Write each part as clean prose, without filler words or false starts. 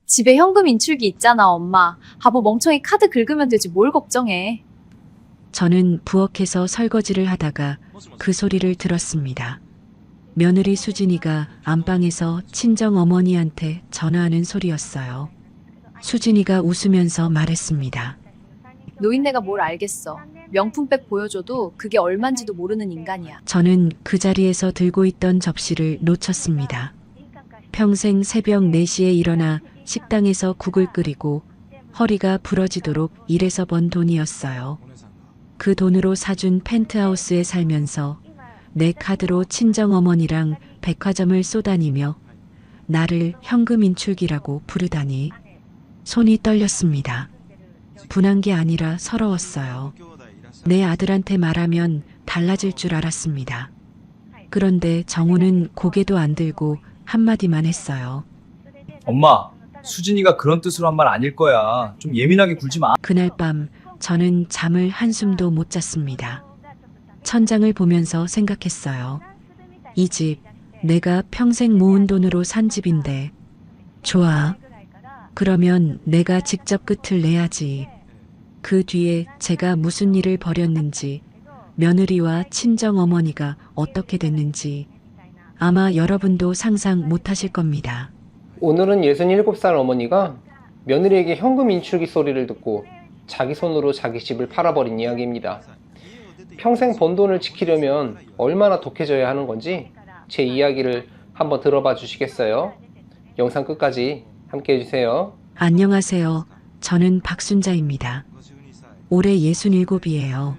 집에 현금 인출기 있잖아, 엄마. 바보 멍청이 카드 긁으면 되지 뭘 걱정해. 저는 부엌에서 설거지를 하다가 그 소리를 들었습니다. 며느리 수진이가 안방에서 친정 어머니한테 전화하는 소리였어요. 수진이가 웃으면서 말했습니다. 노인네가 뭘 알겠어. 명품백 보여줘도 그게 얼만지도 모르는 인간이야. 저는 그 자리에서 들고 있던 접시를 놓쳤습니다. 평생 새벽 4시에 일어나 식당에서 국을 끓이고 허리가 부러지도록 일해서 번 돈이었어요. 그 돈으로 사준 펜트하우스에 살면서 내 카드로 친정어머니랑 백화점을 쏘다니며 나를 현금 인출기라고 부르다니 손이 떨렸습니다. 분한 게 아니라 서러웠어요. 내 아들한테 말하면 달라질 줄 알았습니다. 그런데 정우는 고개도 안 들고 한마디만 했어요. 엄마, 수진이가 그런 뜻으로 한 말 아닐 거야. 좀 예민하게 굴지 마. 그날 밤 저는 잠을 한숨도 못 잤습니다. 천장을 보면서 생각했어요. 이 집 내가 평생 모은 돈으로 산 집인데 좋아. 그러면 내가 직접 끝을 내야지. 그 뒤에 제가 무슨 일을 벌였는지, 며느리와 친정어머니가 어떻게 됐는지 아마 여러분도 상상 못하실 겁니다. 오늘은 67살 어머니가 며느리에게 현금 인출기 소리를 듣고 자기 손으로 자기 집을 팔아버린 이야기입니다. 평생 번 돈을 지키려면 얼마나 독해져야 하는 건지 제 이야기를 한번 들어봐 주시겠어요? 영상 끝까지 함께 해주세요. 안녕하세요. 저는 박순자입니다. 올해 67이에요.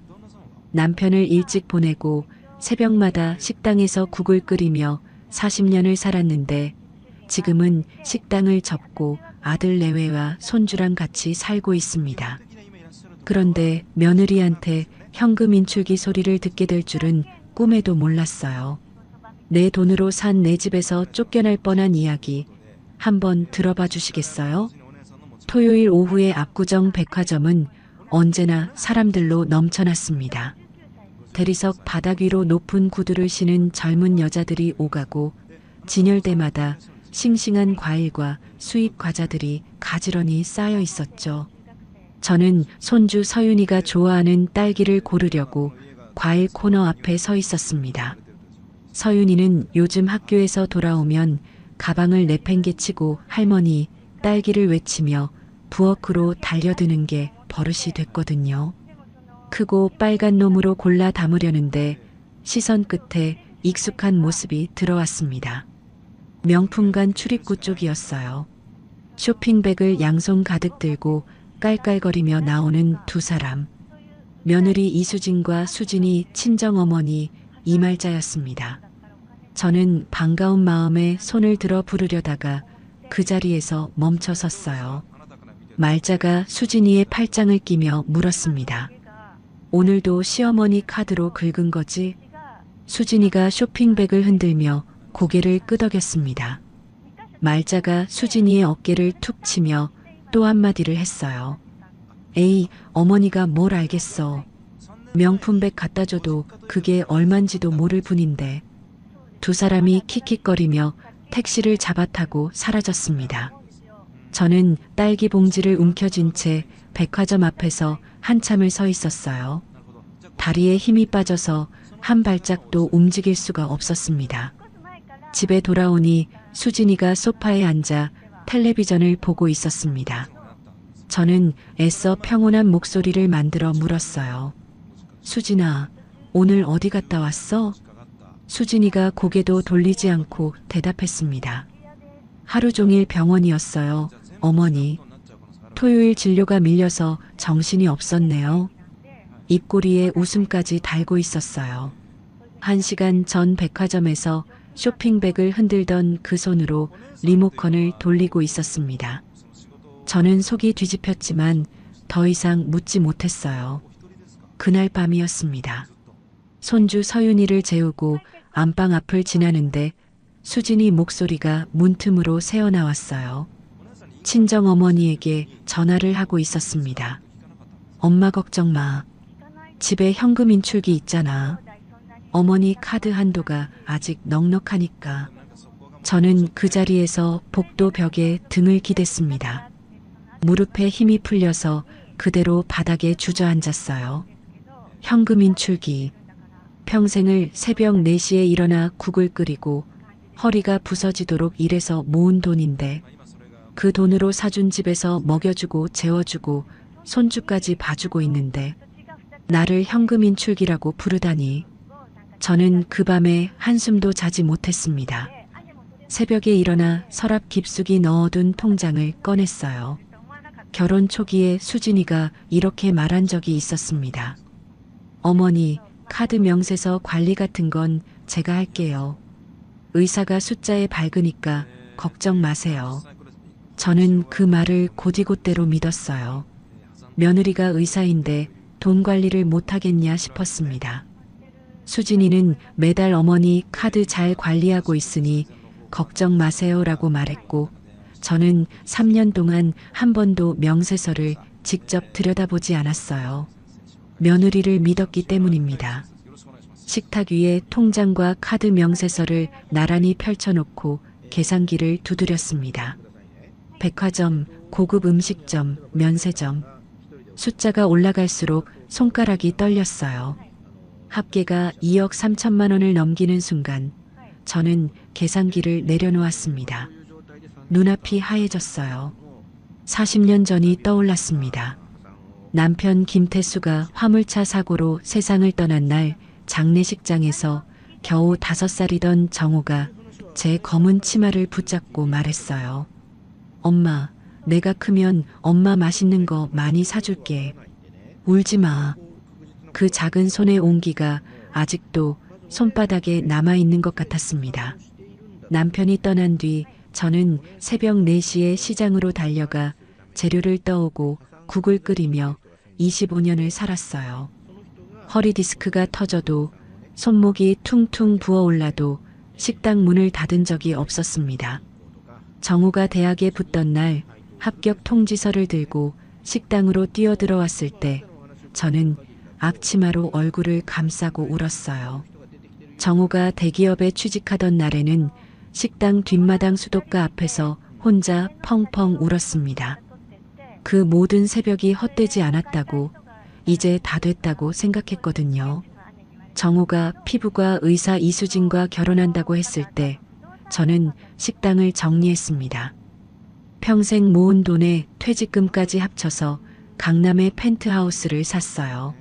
남편을 일찍 보내고 새벽마다 식당에서 국을 끓이며 40년을 살았는데 지금은 식당을 접고 아들 내외와 손주랑 같이 살고 있습니다. 그런데 며느리한테 현금 인출기 소리를 듣게 될 줄은 꿈에도 몰랐어요. 내 돈으로 산 내 집에서 쫓겨날 뻔한 이야기 한번 들어봐 주시겠어요? 토요일 오후의 압구정 백화점은 언제나 사람들로 넘쳐났습니다. 대리석 바닥 위로 높은 구두를 신은 젊은 여자들이 오가고 진열대마다 싱싱한 과일과 수입 과자들이 가지런히 쌓여 있었죠. 저는 손주 서윤이가 좋아하는 딸기를 고르려고 과일 코너 앞에 서 있었습니다. 서윤이는 요즘 학교에서 돌아오면 가방을 내팽개치고 할머니 딸기를 외치며 부엌으로 달려드는 게 버릇이 됐거든요. 크고 빨간 놈으로 골라 담으려는데 시선 끝에 익숙한 모습이 들어왔습니다. 명품관 출입구 쪽이었어요. 쇼핑백을 양손 가득 들고 깔깔거리며 나오는 두 사람. 며느리 이수진과 수진이 친정어머니 이말자였습니다. 저는 반가운 마음에 손을 들어 부르려다가 그 자리에서 멈춰 섰어요. 말자가 수진이의 팔짱을 끼며 물었습니다. 오늘도 시어머니 카드로 긁은 거지? 수진이가 쇼핑백을 흔들며 고개를 끄덕였습니다. 말자가 수진이의 어깨를 툭 치며 또 한마디를 했어요. 에이, 어머니가 뭘 알겠어. 명품백 갖다 줘도 그게 얼만지도 모를 뿐인데. 두 사람이 킥킥거리며 택시를 잡아타고 사라졌습니다. 저는 딸기 봉지를 움켜쥔 채 백화점 앞에서 한참을 서 있었어요. 다리에 힘이 빠져서 한 발짝도 움직일 수가 없었습니다. 집에 돌아오니 수진이가 소파에 앉아 텔레비전을 보고 있었습니다. 저는 애써 평온한 목소리를 만들어 물었어요. 수진아, 오늘 어디 갔다 왔어? 수진이가 고개도 돌리지 않고 대답했습니다. 하루 종일 병원이었어요, 어머니. 토요일 진료가 밀려서 정신이 없었네요. 입꼬리에 웃음까지 달고 있었어요. 1시간 전 백화점에서 쇼핑백을 흔들던 그 손으로 리모컨을 돌리고 있었습니다. 저는 속이 뒤집혔지만 더 이상 묻지 못했어요. 그날 밤이었습니다. 손주 서윤이를 재우고 안방 앞을 지나는데 수진이 목소리가 문틈으로 새어나왔어요. 친정어머니에게 전화를 하고 있었습니다. 엄마 걱정 마. 집에 현금 인출기 있잖아. 어머니 카드 한도가 아직 넉넉하니까. 저는 그 자리에서 복도 벽에 등을 기댔습니다. 무릎에 힘이 풀려서 그대로 바닥에 주저앉았어요. 현금 인출기. 평생을 새벽 4시에 일어나 국을 끓이고 허리가 부서지도록 일해서 모은 돈인데 그 돈으로 사준 집에서 먹여주고 재워주고 손주까지 봐주고 있는데 나를 현금 인출기라고 부르다니. 저는 그 밤에 한숨도 자지 못했습니다. 새벽에 일어나 서랍 깊숙이 넣어둔 통장을 꺼냈어요. 결혼 초기에 수진이가 이렇게 말한 적이 있었습니다. 어머니, 카드 명세서 관리 같은 건 제가 할게요. 의사가 숫자에 밝으니까 걱정 마세요. 저는 그 말을 곧이곧대로 믿었어요. 며느리가 의사인데 돈 관리를 못하겠냐 싶었습니다. 수진이는 매달 어머니 카드 잘 관리하고 있으니 걱정 마세요라고 말했고 저는 3년 동안 한 번도 명세서를 직접 들여다보지 않았어요. 며느리를 믿었기 때문입니다. 식탁 위에 통장과 카드 명세서를 나란히 펼쳐놓고 계산기를 두드렸습니다. 백화점, 고급 음식점, 면세점. 숫자가 올라갈수록 손가락이 떨렸어요. 합계가 2억 3천만 원을 넘기는 순간 저는 계산기를 내려놓았습니다. 눈앞이 하얘졌어요. 40년 전이 떠올랐습니다. 남편 김태수가 화물차 사고로 세상을 떠난 날 장례식장에서 겨우 5살이던 정호가 제 검은 치마를 붙잡고 말했어요. 엄마, 내가 크면 엄마 맛있는 거 많이 사줄게. 울지 마. 그 작은 손의 온기가 아직도 손바닥에 남아있는 것 같았습니다. 남편이 떠난 뒤 저는 새벽 4시에 시장으로 달려가 재료를 떠오고 국을 끓이며 25년을 살았어요. 허리 디스크가 터져도 손목이 퉁퉁 부어올라도 식당 문을 닫은 적이 없었습니다. 정우가 대학에 붙던 날 합격 통지서를 들고 식당으로 뛰어들어왔을 때 저는 앞치마로 얼굴을 감싸고 울었어요. 정우가 대기업에 취직하던 날에는 식당 뒷마당 수도가 앞에서 혼자 펑펑 울었습니다. 그 모든 새벽이 헛되지 않았다고, 이제 다 됐다고 생각했거든요. 정우가 피부과 의사 이수진과 결혼한다고 했을 때 저는 식당을 정리했습니다. 평생 모은 돈에 퇴직금까지 합쳐서 강남의 펜트하우스를 샀어요.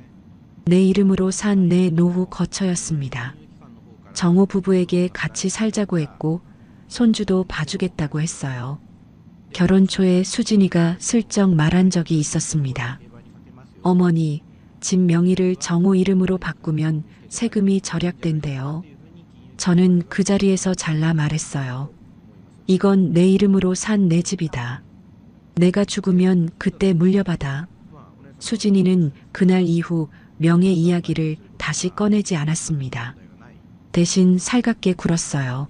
내 이름으로 산 내 노후 거처였습니다. 정우 부부에게 같이 살자고 했고 손주도 봐주겠다고 했어요. 결혼 초에 수진이가 슬쩍 말한 적이 있었습니다. 어머니, 집 명의를 정우 이름으로 바꾸면 세금이 절약된대요. 저는 그 자리에서 잘라 말했어요. 이건 내 이름으로 산 내 집이다. 내가 죽으면 그때 물려받아. 수진이는 그날 이후 명예 이야기를 다시 꺼내지 않았습니다. 대신 살갑게 굴었어요.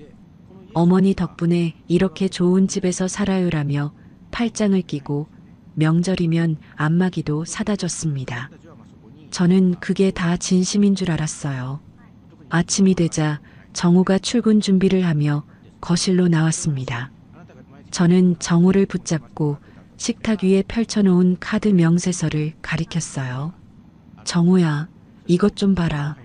어머니 덕분에 이렇게 좋은 집에서 살아요라며 팔짱을 끼고 명절이면 안마기도 사다 줬습니다. 저는 그게 다 진심인 줄 알았어요. 아침이 되자 정우가 출근 준비를 하며 거실로 나왔습니다. 저는 정우를 붙잡고 식탁 위에 펼쳐놓은 카드 명세서를 가리켰어요. 정우야, 이것 좀 봐라.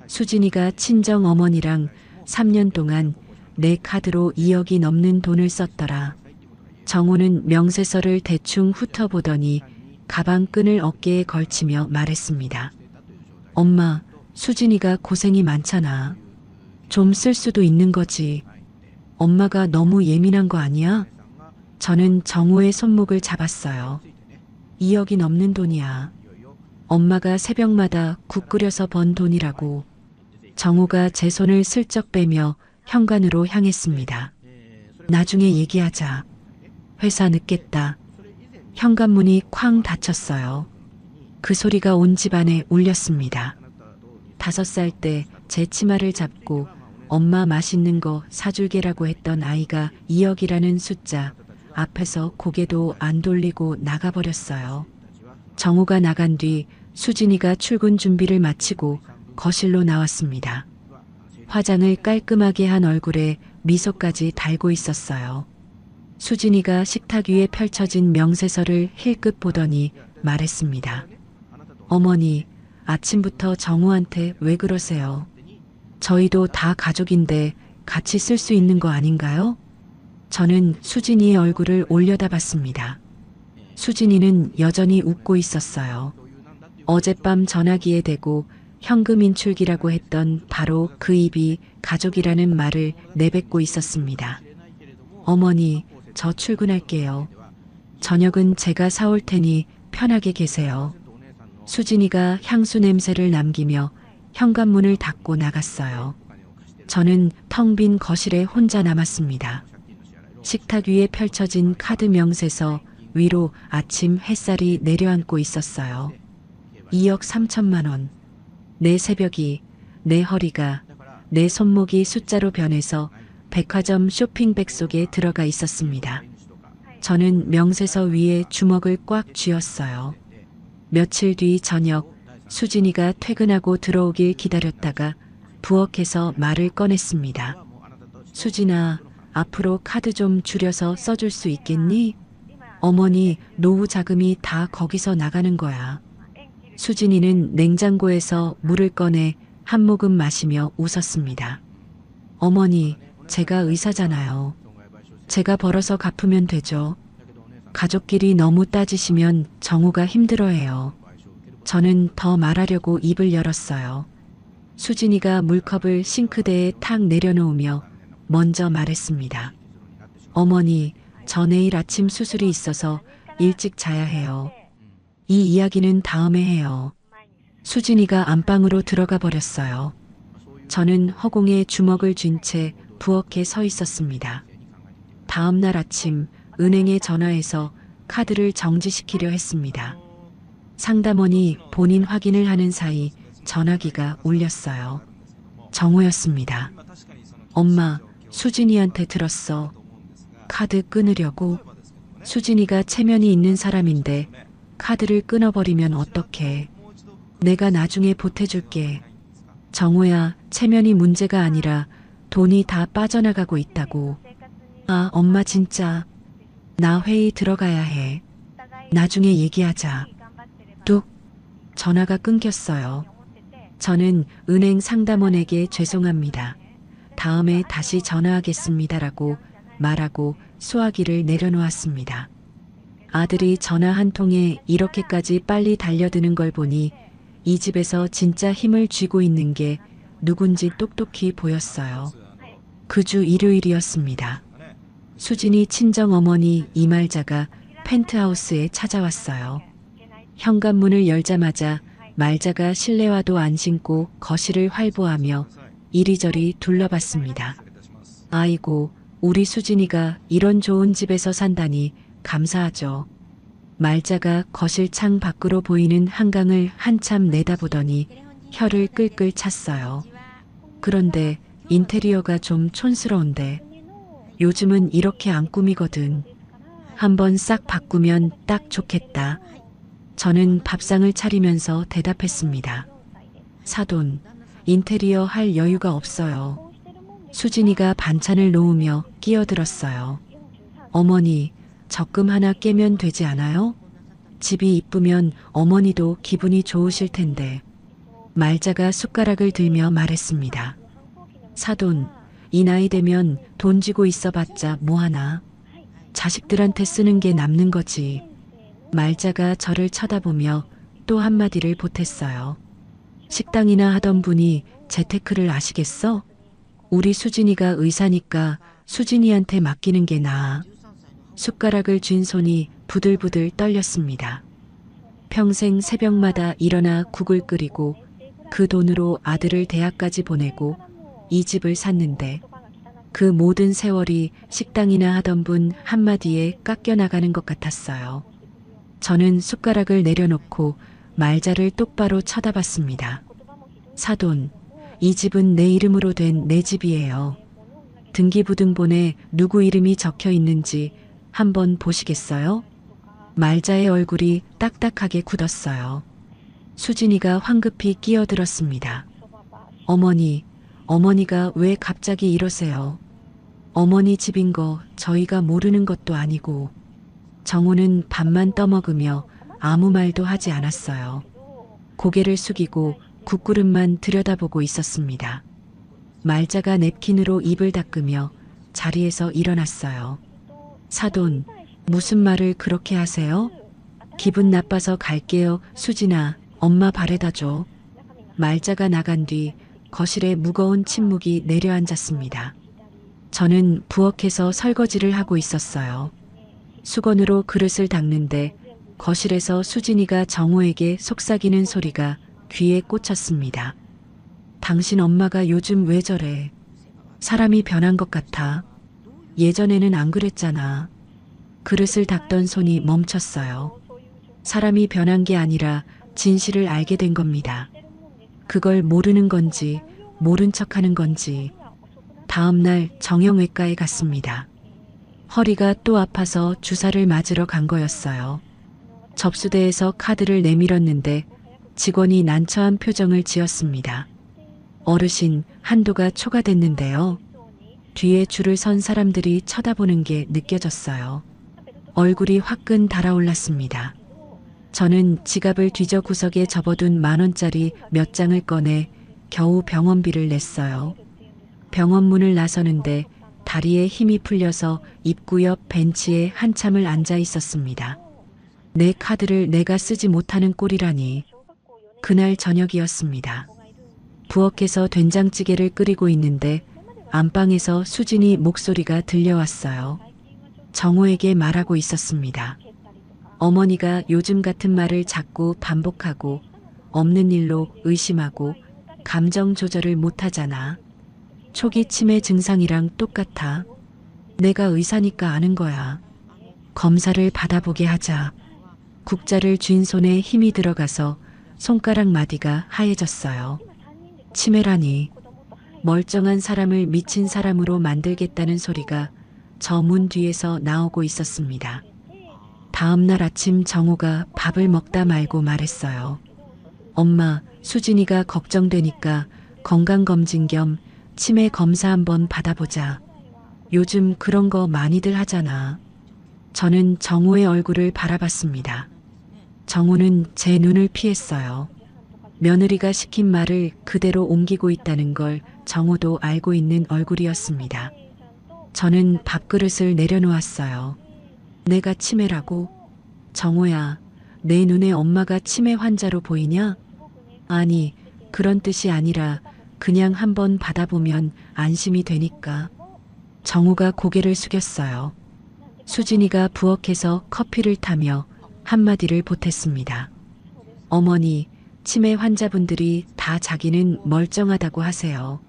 수진이가 친정 어머니랑 3년 동안 내 카드로 2억이 넘는 돈을 썼더라. 정우는 명세서를 대충 훑어보더니 가방 끈을 어깨에 걸치며 말했습니다. 엄마, 수진이가 고생이 많잖아. 좀 쓸 수도 있는 거지. 엄마가 너무 예민한 거 아니야? 저는 정우의 손목을 잡았어요. 2억이 넘는 돈이야. 엄마가 새벽마다 국 끓여서 번 돈이라고. 정우가 제 손을 슬쩍 빼며 현관으로 향했습니다. 나중에 얘기하자. 회사 늦겠다. 현관문이 쾅 닫혔어요. 그 소리가 온 집안에 울렸습니다. 5살 때 제 치마를 잡고 엄마 맛있는 거 사줄게라고 했던 아이가 2억이라는 숫자 앞에서 고개도 안 돌리고 나가버렸어요. 정우가 나간 뒤 수진이가 출근 준비를 마치고 거실로 나왔습니다. 화장을 깔끔하게 한 얼굴에 미소까지 달고 있었어요. 수진이가 식탁 위에 펼쳐진 명세서를 힐끗 보더니 말했습니다. 어머니, 아침부터 정우한테 왜 그러세요? 저희도 다 가족인데 같이 쓸 수 있는 거 아닌가요? 저는 수진이의 얼굴을 올려다봤습니다. 수진이는 여전히 웃고 있었어요. 어젯밤 전화기에 대고 현금 인출기라고 했던 바로 그 입이 가족이라는 말을 내뱉고 있었습니다. 어머니, 저 출근할게요. 저녁은 제가 사올 테니 편하게 계세요. 수진이가 향수 냄새를 남기며 현관문을 닫고 나갔어요. 저는 텅 빈 거실에 혼자 남았습니다. 식탁 위에 펼쳐진 카드 명세서 위로 아침 햇살이 내려앉고 있었어요. 2억 3천만 원. 내 새벽이, 내 허리가, 내 손목이 숫자로 변해서 백화점 쇼핑백 속에 들어가 있었습니다. 저는 명세서 위에 주먹을 꽉 쥐었어요. 며칠 뒤 저녁, 수진이가 퇴근하고 들어오길 기다렸다가 부엌에서 말을 꺼냈습니다. 수진아, 앞으로 카드 좀 줄여서 써줄 수 있겠니? 어머니, 노후 자금이 다 거기서 나가는 거야. 수진이는 냉장고에서 물을 꺼내 한 모금 마시며 웃었습니다. 어머니, 제가 의사잖아요. 제가 벌어서 갚으면 되죠. 가족끼리 너무 따지시면 정우가 힘들어해요. 저는 더 말하려고 입을 열었어요. 수진이가 물컵을 싱크대에 탁 내려놓으며 먼저 말했습니다. 어머니, 저 내일 아침 수술이 있어서 일찍 자야 해요. 이 이야기는 다음에 해요. 수진이가 안방으로 들어가 버렸어요. 저는 허공에 주먹을 쥔 채 부엌에 서 있었습니다. 다음 날 아침 은행에 전화해서 카드를 정지시키려 했습니다. 상담원이 본인 확인을 하는 사이 전화기가 울렸어요. 정우였습니다. 엄마, 수진이한테 들었어. 카드 끊으려고? 수진이가 체면이 있는 사람인데 카드를 끊어버리면 어떡해. 내가 나중에 보태줄게. 정우야, 체면이 문제가 아니라 돈이 다 빠져나가고 있다고. 아, 엄마 진짜. 나 회의 들어가야 해. 나중에 얘기하자. 뚝. 전화가 끊겼어요. 저는 은행 상담원에게 죄송합니다. 다음에 다시 전화하겠습니다라고 말하고 수화기를 내려놓았습니다. 아들이 전화 한 통에 이렇게까지 빨리 달려드는 걸 보니 이 집에서 진짜 힘을 쥐고 있는 게 누군지 똑똑히 보였어요. 그 주 일요일이었습니다. 수진이 친정어머니 이말자가 펜트하우스에 찾아왔어요. 현관문을 열자마자 말자가 실내화도 안 신고 거실을 활보하며 이리저리 둘러봤습니다. 아이고, 우리 수진이가 이런 좋은 집에서 산다니 감사하죠. 말자가 거실 창 밖으로 보이는 한강을 한참 내다보더니 혀를 끌끌 찼어요. 그런데 인테리어가 좀 촌스러운데 요즘은 이렇게 안 꾸미거든. 한번 싹 바꾸면 딱 좋겠다. 저는 밥상을 차리면서 대답했습니다. 사돈, 인테리어 할 여유가 없어요. 수진이가 반찬을 놓으며 끼어들었어요. 어머니, 적금 하나 깨면 되지 않아요? 집이 이쁘면 어머니도 기분이 좋으실 텐데. 말자가 숟가락을 들며 말했습니다. 사돈, 이 나이 되면 돈 쥐고 있어봤자 뭐하나. 자식들한테 쓰는 게 남는 거지. 말자가 저를 쳐다보며 또 한마디를 보탰어요. 식당이나 하던 분이 재테크를 아시겠어? 우리 수진이가 의사니까 수진이한테 맡기는 게 나아. 숟가락을 쥔 손이 부들부들 떨렸습니다. 평생 새벽마다 일어나 국을 끓이고 그 돈으로 아들을 대학까지 보내고 이 집을 샀는데 그 모든 세월이 식당이나 하던 분 한마디에 깎여나가는 것 같았어요. 저는 숟가락을 내려놓고 말자를 똑바로 쳐다봤습니다. 사돈, 이 집은 내 이름으로 된 내 집이에요. 등기부등본에 누구 이름이 적혀 있는지 한번 보시겠어요? 말자의 얼굴이 딱딱하게 굳었어요. 수진이가 황급히 끼어들었습니다. 어머니, 어머니가 왜 갑자기 이러세요? 어머니 집인 거 저희가 모르는 것도 아니고 정우는 밥만 떠먹으며 아무 말도 하지 않았어요. 고개를 숙이고 국그릇만 들여다보고 있었습니다. 말자가 냅킨으로 입을 닦으며 자리에서 일어났어요. 사돈, 무슨 말을 그렇게 하세요? 기분 나빠서 갈게요. 수진아, 엄마 바래다 줘. 말자가 나간 뒤 거실에 무거운 침묵이 내려앉았습니다. 저는 부엌에서 설거지를 하고 있었어요. 수건으로 그릇을 닦는데 거실에서 수진이가 정우에게 속삭이는 소리가 귀에 꽂혔습니다. 당신 엄마가 요즘 왜 저래? 사람이 변한 것 같아. 예전에는 안 그랬잖아. 그릇을 닦던 손이 멈췄어요. 사람이 변한 게 아니라 진실을 알게 된 겁니다. 그걸 모르는 건지 모른 척하는 건지. 다음 날 정형외과에 갔습니다. 허리가 또 아파서 주사를 맞으러 간 거였어요. 접수대에서 카드를 내밀었는데 직원이 난처한 표정을 지었습니다. 어르신, 한도가 초과됐는데요. 뒤에 줄을 선 사람들이 쳐다보는 게 느껴졌어요. 얼굴이 화끈 달아올랐습니다. 저는 지갑을 뒤져 구석에 접어둔 10,000원짜리 몇 장을 꺼내 겨우 병원비를 냈어요. 병원 문을 나서는데 다리에 힘이 풀려서 입구 옆 벤치에 한참을 앉아 있었습니다. 내 카드를 내가 쓰지 못하는 꼴이라니. 그날 저녁이었습니다. 부엌에서 된장찌개를 끓이고 있는데 안방에서 수진이 목소리가 들려왔어요. 정우에게 말하고 있었습니다. 어머니가 요즘 같은 말을 자꾸 반복하고 없는 일로 의심하고 감정 조절을 못하잖아. 초기 치매 증상이랑 똑같아. 내가 의사니까 아는 거야. 검사를 받아보게 하자. 국자를 쥔 손에 힘이 들어가서 손가락 마디가 하얘졌어요. 치매라니. 멀쩡한 사람을 미친 사람으로 만들겠다는 소리가 저 문 뒤에서 나오고 있었습니다. 다음 날 아침 정우가 밥을 먹다 말고 말했어요. 엄마, 수진이가 걱정되니까 건강검진 겸 치매 검사 한번 받아보자. 요즘 그런 거 많이들 하잖아. 저는 정우의 얼굴을 바라봤습니다. 정우는 제 눈을 피했어요. 며느리가 시킨 말을 그대로 옮기고 있다는 걸 정우도 알고 있는 얼굴이었습니다. 저는 밥그릇을 내려놓았어요. 내가 치매라고? 정우야, 내 눈에 엄마가 치매 환자로 보이냐? 아니, 그런 뜻이 아니라 그냥 한번 받아보면 안심이 되니까. 정우가 고개를 숙였어요. 수진이가 부엌에서 커피를 타며 한마디를 보탰습니다. 어머니, 치매 환자분들이 다 자기는 멀쩡하다고 하세요.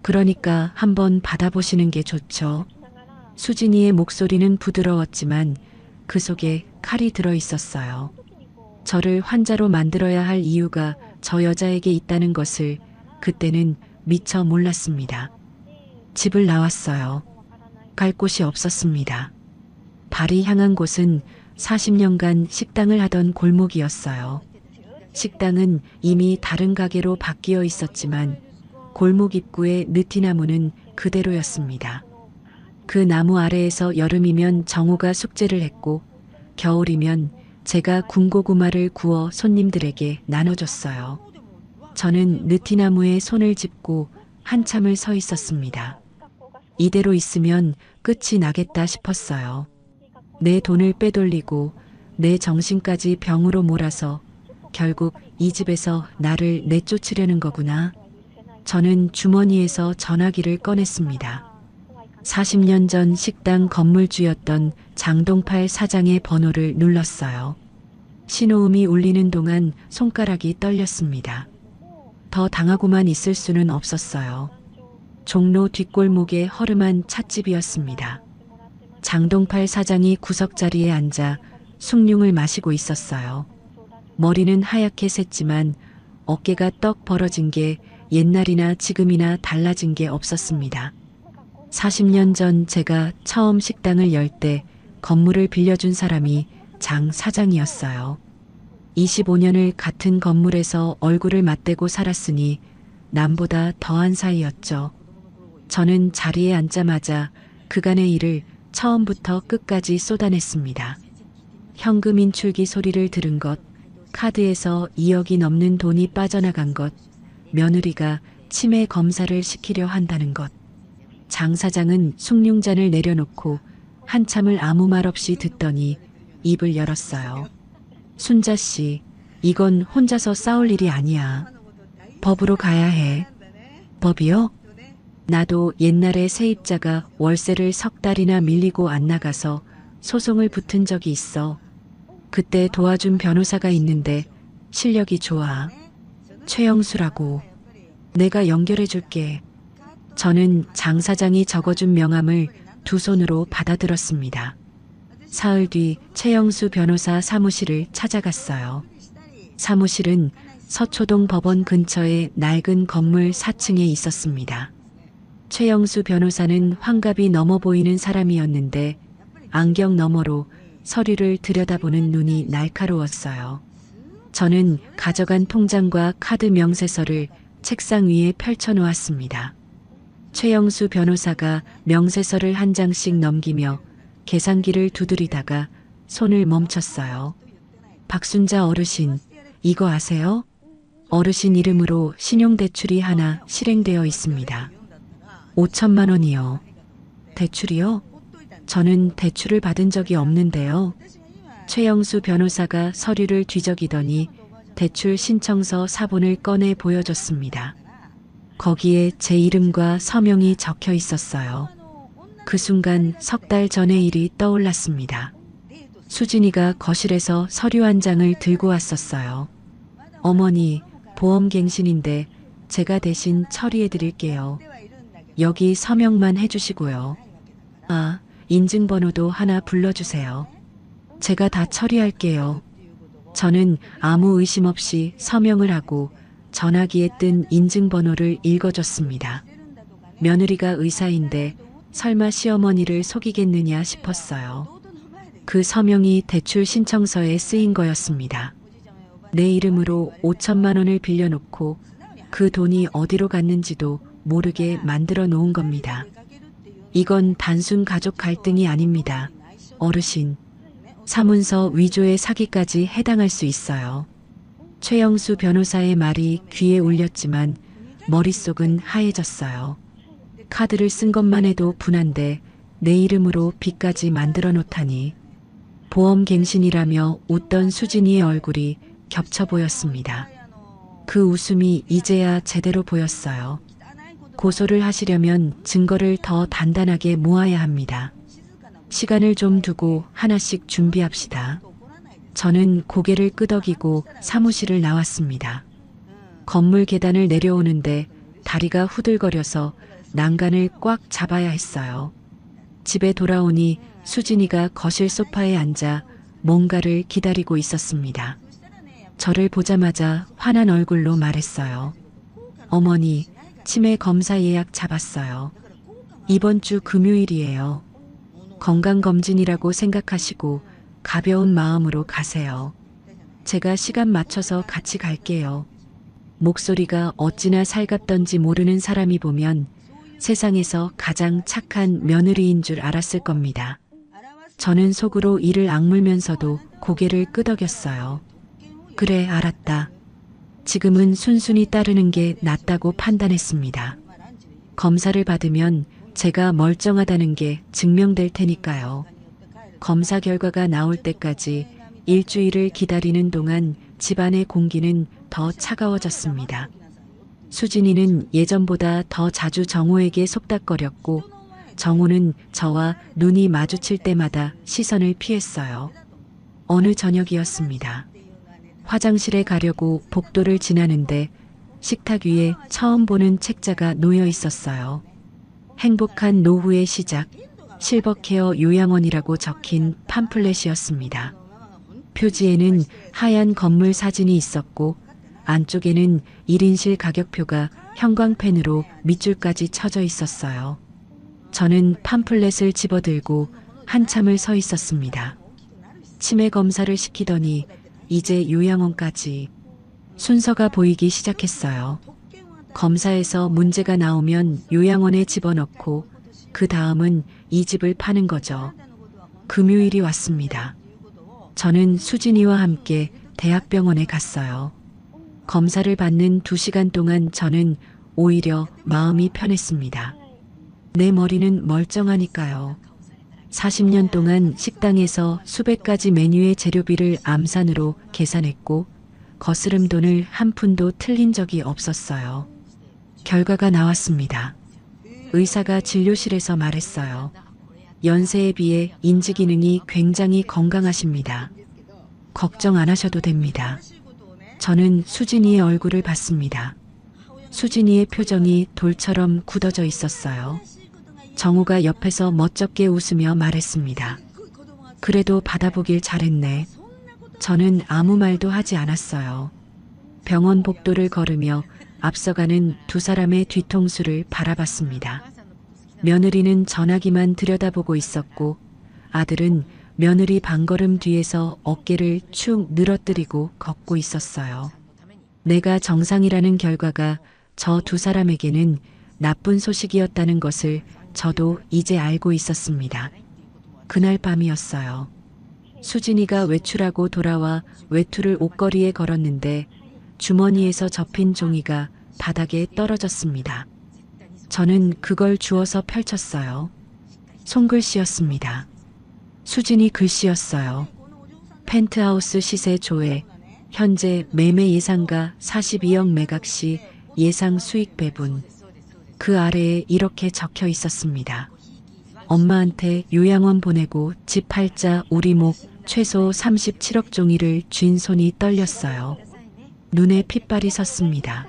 그러니까 한번 받아보시는 게 좋죠. 수진이의 목소리는 부드러웠지만 그 속에 칼이 들어 있었어요. 저를 환자로 만들어야 할 이유가 저 여자에게 있다는 것을 그때는 미처 몰랐습니다. 집을 나왔어요. 갈 곳이 없었습니다. 발이 향한 곳은 40년간 식당을 하던 골목이었어요. 식당은 이미 다른 가게로 바뀌어 있었지만 골목 입구의 느티나무는 그대로였습니다. 그 나무 아래에서 여름이면 정우가 숙제를 했고 겨울이면 제가 군고구마를 구워 손님들에게 나눠줬어요. 저는 느티나무에 손을 짚고 한참을 서 있었습니다. 이대로 있으면 끝이 나겠다 싶었어요. 내 돈을 빼돌리고 내 정신까지 병으로 몰아서 결국 이 집에서 나를 내쫓으려는 거구나. 저는 주머니에서 전화기를 꺼냈습니다. 40년 전 식당 건물주였던 장동팔 사장의 번호를 눌렀어요. 신호음이 울리는 동안 손가락이 떨렸습니다. 더 당하고만 있을 수는 없었어요. 종로 뒷골목의 허름한 찻집이었습니다. 장동팔 사장이 구석자리에 앉아 숭늉을 마시고 있었어요. 머리는 하얗게 샜지만 어깨가 떡 벌어진 게 옛날이나 지금이나 달라진 게 없었습니다. 40년 전 제가 처음 식당을 열 때 건물을 빌려준 사람이 장 사장이었어요. 25년을 같은 건물에서 얼굴을 맞대고 살았으니 남보다 더한 사이였죠. 저는 자리에 앉자마자 그간의 일을 처음부터 끝까지 쏟아냈습니다. 현금 인출기 소리를 들은 것, 카드에서 2억이 넘는 돈이 빠져나간 것, 며느리가 치매 검사를 시키려 한다는 것. 장 사장은 숭늉잔을 내려놓고 한참을 아무 말 없이 듣더니 입을 열었어요. 순자 씨, 이건 혼자서 싸울 일이 아니야. 법으로 가야 해. 법이요? 나도 옛날에 세입자가 월세를 석 달이나 밀리고 안 나가서 소송을 붙은 적이 있어. 그때 도와준 변호사가 있는데 실력이 좋아. 최영수라고. 내가 연결해 줄게. 저는 장 사장이 적어준 명함을 두 손으로 받아들었습니다. 사흘 뒤 최영수 변호사 사무실을 찾아갔어요. 사무실은 서초동 법원 근처의 낡은 건물 4층에 있었습니다. 최영수 변호사는 환갑이 넘어 보이는 사람이었는데 안경 너머로 서류를 들여다보는 눈이 날카로웠어요. 저는 가져간 통장과 카드 명세서를 책상 위에 펼쳐놓았습니다. 최영수 변호사가 명세서를 한 장씩 넘기며 계산기를 두드리다가 손을 멈췄어요. 박순자 어르신, 이거 아세요? 어르신 이름으로 신용대출이 하나 실행되어 있습니다. 5천만 원이요. 대출이요? 저는 대출을 받은 적이 없는데요. 최영수 변호사가 서류를 뒤적이더니 대출 신청서 사본을 꺼내 보여줬습니다. 거기에 제 이름과 서명이 적혀 있었어요. 그 순간 석 달 전의 일이 떠올랐습니다. 수진이가 거실에서 서류 한 장을 들고 왔었어요. 어머니, 보험갱신인데 제가 대신 처리해 드릴게요. 여기 서명만 해주시고요. 아, 인증번호도 하나 불러주세요. 제가 다 처리할게요. 저는 아무 의심 없이 서명을 하고 전화기에 뜬 인증번호를 읽어줬습니다. 며느리가 의사인데 설마 시어머니를 속이겠느냐 싶었어요. 그 서명이 대출 신청서에 쓰인 거였습니다. 내 이름으로 5천만 원을 빌려놓고 그 돈이 어디로 갔는지도 모르게 만들어 놓은 겁니다. 이건 단순 가족 갈등이 아닙니다. 어르신, 사문서 위조의 사기까지 해당할 수 있어요. 최영수 변호사의 말이 귀에 울렸지만 머릿속은 하얘졌어요. 카드를 쓴 것만 해도 분한데 내 이름으로 빚까지 만들어 놓다니. 보험갱신이라며 웃던 수진이의 얼굴이 겹쳐 보였습니다. 그 웃음이 이제야 제대로 보였어요. 고소를 하시려면 증거를 더 단단하게 모아야 합니다. 시간을 좀 두고 하나씩 준비합시다. 저는 고개를 끄덕이고 사무실을 나왔습니다. 건물 계단을 내려오는데 다리가 후들거려서 난간을 꽉 잡아야 했어요. 집에 돌아오니 수진이가 거실 소파에 앉아 뭔가를 기다리고 있었습니다. 저를 보자마자 환한 얼굴로 말했어요. 어머니, 치매 검사 예약 잡았어요. 이번 주 금요일이에요. 건강검진이라고 생각하시고 가벼운 마음으로 가세요. 제가 시간 맞춰서 같이 갈게요. 목소리가 어찌나 살갑던지 모르는 사람이 보면 세상에서 가장 착한 며느리인 줄 알았을 겁니다. 저는 속으로 이를 악물면서도 고개를 끄덕였어요. 그래, 알았다. 지금은 순순히 따르는 게 낫다고 판단했습니다. 검사를 받으면 제가 멀쩡하다는 게 증명될 테니까요. 검사 결과가 나올 때까지 일주일을 기다리는 동안 집안의 공기는 더 차가워졌습니다. 수진이는 예전보다 더 자주 정호에게 속닥거렸고 정호는 저와 눈이 마주칠 때마다 시선을 피했어요. 어느 저녁이었습니다. 화장실에 가려고 복도를 지나는데 식탁 위에 처음 보는 책자가 놓여 있었어요. 행복한 노후의 시작, 실버케어 요양원이라고 적힌 팜플렛이었습니다. 표지에는 하얀 건물 사진이 있었고 안쪽에는 1인실 가격표가 형광펜으로 밑줄까지 쳐져 있었어요. 저는 팜플렛을 집어들고 한참을 서 있었습니다. 치매 검사를 시키더니 이제 요양원까지. 순서가 보이기 시작했어요. 검사에서 문제가 나오면 요양원에 집어넣고 그 다음은 이 집을 파는 거죠. 금요일이 왔습니다. 저는 수진이와 함께 대학병원에 갔어요. 검사를 받는 2시간 동안 저는 오히려 마음이 편했습니다. 내 머리는 멀쩡하니까요. 40년 동안 식당에서 수백 가지 메뉴의 재료비를 암산으로 계산했고 거스름 돈을 한 푼도 틀린 적이 없었어요. 결과가 나왔습니다. 의사가 진료실에서 말했어요. 연세에 비해 인지 기능이 굉장히 건강하십니다. 걱정 안 하셔도 됩니다. 저는 수진이의 얼굴을 봤습니다. 수진이의 표정이 돌처럼 굳어져 있었어요. 정우가 옆에서 멋쩍게 웃으며 말했습니다. 그래도 받아보길 잘했네. 저는 아무 말도 하지 않았어요. 병원 복도를 걸으며 앞서가는 2사람의 뒤통수를 바라봤습니다. 며느리는 전화기만 들여다보고 있었고 아들은 며느리 방걸음 뒤에서 어깨를 축 늘어뜨리고 걷고 있었어요. 내가 정상이라는 결과가 저 2사람에게는 나쁜 소식이었다는 것을 저도 이제 알고 있었습니다. 그날 밤이었어요. 수진이가 외출하고 돌아와 외투를 옷걸이에 걸었는데 주머니에서 접힌 종이가 바닥에 떨어졌습니다. 저는 그걸 주워서 펼쳤어요. 손글씨였습니다. 수진이 글씨였어요. 펜트하우스 시세 조회, 현재 매매 예상가 42억 매각 시 예상 수익 배분. 그 아래에 이렇게 적혀 있었습니다. 엄마한테 요양원 보내고 집 팔자 우리 목 최소 37억 종이를 쥔 손이 떨렸어요. 눈에 핏발이 섰습니다.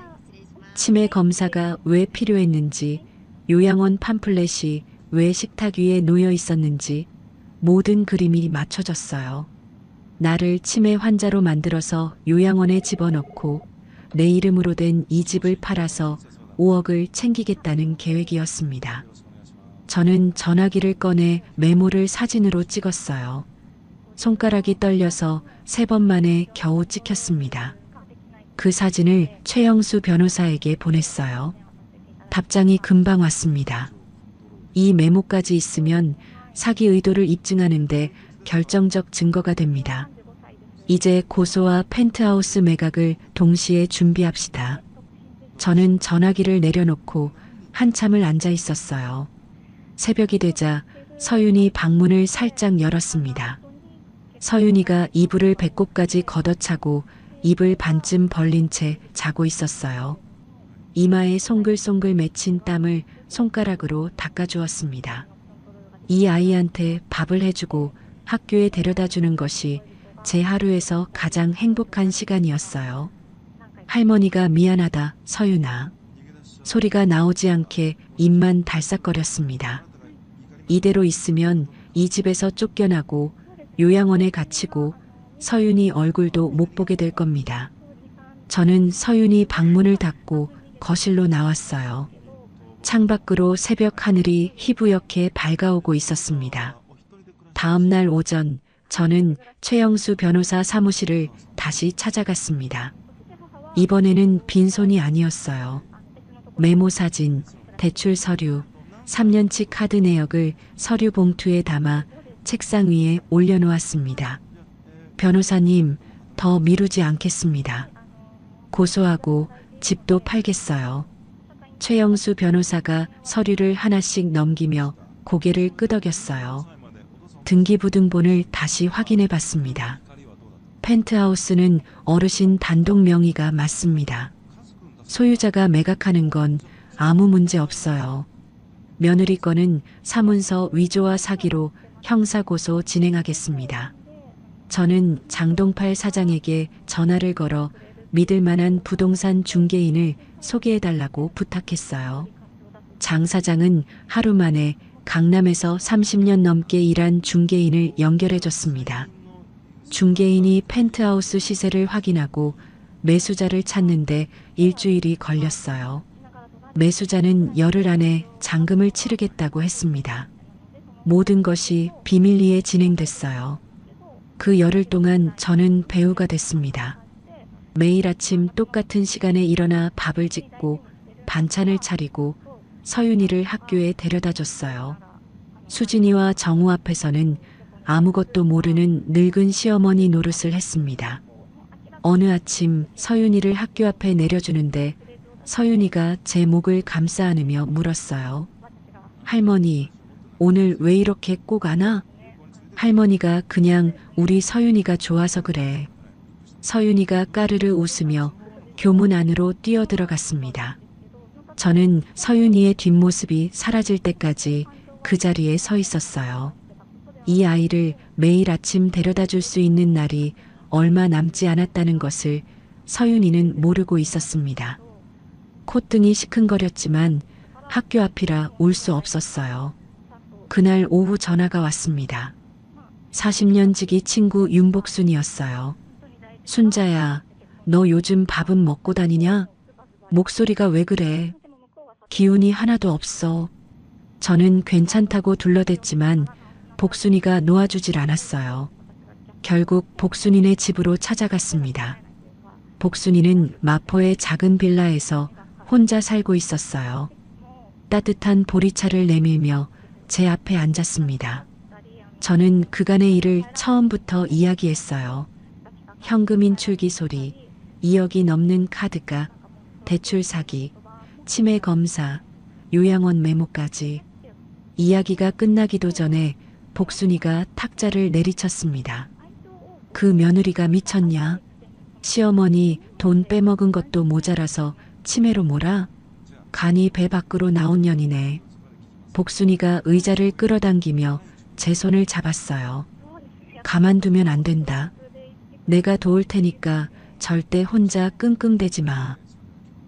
치매 검사가 왜 필요했는지, 요양원 팜플렛이 왜 식탁 위에 놓여 있었는지 모든 그림이 맞춰졌어요. 나를 치매 환자로 만들어서 요양원에 집어넣고 내 이름으로 된 이 집을 팔아서 5억을 챙기겠다는 계획이었습니다. 저는 전화기를 꺼내 메모를 사진으로 찍었어요. 손가락이 떨려서 3번 만에 겨우 찍혔습니다. 그 사진을 최영수 변호사에게 보냈어요. 답장이 금방 왔습니다. 이 메모까지 있으면 사기 의도를 입증하는데 결정적 증거가 됩니다. 이제 고소와 펜트하우스 매각을 동시에 준비합시다. 저는 전화기를 내려놓고 한참을 앉아 있었어요. 새벽이 되자 서윤이 방문을 살짝 열었습니다. 서윤이가 이불을 배꼽까지 걷어차고 입을 반쯤 벌린 채 자고 있었어요. 이마에 송글송글 맺힌 땀을 손가락으로 닦아주었습니다. 이 아이한테 밥을 해주고 학교에 데려다 주는 것이 제 하루에서 가장 행복한 시간이었어요. 할머니가 미안하다, 서윤아. 소리가 나오지 않게 입만 달싹거렸습니다. 이대로 있으면 이 집에서 쫓겨나고 요양원에 갇히고 서윤이 얼굴도 못 보게 될 겁니다. 저는 서윤이 방문을 닫고 거실로 나왔어요. 창밖으로 새벽 하늘이 희부옇게 밝아오고 있었습니다. 다음 날 오전 저는 최영수 변호사 사무실을 다시 찾아갔습니다. 이번에는 빈손이 아니었어요. 메모 사진, 대출 서류, 3년치 카드 내역을 서류 봉투에 담아 책상 위에 올려놓았습니다. 변호사님, 더 미루지 않겠습니다. 고소하고 집도 팔겠어요. 최영수 변호사가 서류를 하나씩 넘기며 고개를 끄덕였어요. 등기부등본을 다시 확인해 봤습니다. 펜트하우스는 어르신 단독 명의가 맞습니다. 소유자가 매각하는 건 아무 문제 없어요. 며느리 건은 사문서 위조와 사기로 형사고소 진행하겠습니다. 저는 장동팔 사장에게 전화를 걸어 믿을 만한 부동산 중개인을 소개해달라고 부탁했어요. 장 사장은 하루 만에 강남에서 30년 넘게 일한 중개인을 연결해줬습니다. 중개인이 펜트하우스 시세를 확인하고 매수자를 찾는데 일주일이 걸렸어요. 매수자는 열흘 안에 잔금을 치르겠다고 했습니다. 모든 것이 비밀리에 진행됐어요. 그 열흘 동안 저는 배우가 됐습니다. 매일 아침 똑같은 시간에 일어나 밥을 짓고 반찬을 차리고 서윤이를 학교에 데려다 줬어요. 수진이와 정우 앞에서는 아무것도 모르는 늙은 시어머니 노릇을 했습니다. 어느 아침 서윤이를 학교 앞에 내려주는데 서윤이가 제 목을 감싸 안으며 물었어요. 할머니, 오늘 왜 이렇게 꼭 안아? 할머니가 그냥 우리 서윤이가 좋아서 그래. 서윤이가 까르르 웃으며 교문 안으로 뛰어들어갔습니다. 저는 서윤이의 뒷모습이 사라질 때까지 그 자리에 서 있었어요. 이 아이를 매일 아침 데려다 줄 수 있는 날이 얼마 남지 않았다는 것을 서윤이는 모르고 있었습니다. 콧등이 시큰거렸지만 학교 앞이라 울 수 없었어요. 그날 오후 전화가 왔습니다. 40년 지기 친구 윤복순이었어요. 순자야, 너 요즘 밥은 먹고 다니냐? 목소리가 왜 그래? 기운이 하나도 없어. 저는 괜찮다고 둘러댔지만 복순이가 놓아주질 않았어요. 결국 복순이네 집으로 찾아갔습니다. 복순이는 마포의 작은 빌라에서 혼자 살고 있었어요. 따뜻한 보리차를 내밀며 제 앞에 앉았습니다. 저는 그간의 일을 처음부터 이야기했어요. 현금 인출기 소리, 2억이 넘는 카드값, 대출 사기, 치매 검사, 요양원 메모까지. 이야기가 끝나기도 전에 복순이가 탁자를 내리쳤습니다. 그 며느리가 미쳤냐? 시어머니 돈 빼먹은 것도 모자라서 치매로 몰아? 간이 배 밖으로 나온 년이네. 복순이가 의자를 끌어당기며 제 손을 잡았어요. 가만두면 안 된다. 내가 도울 테니까 절대 혼자 끙끙대지 마.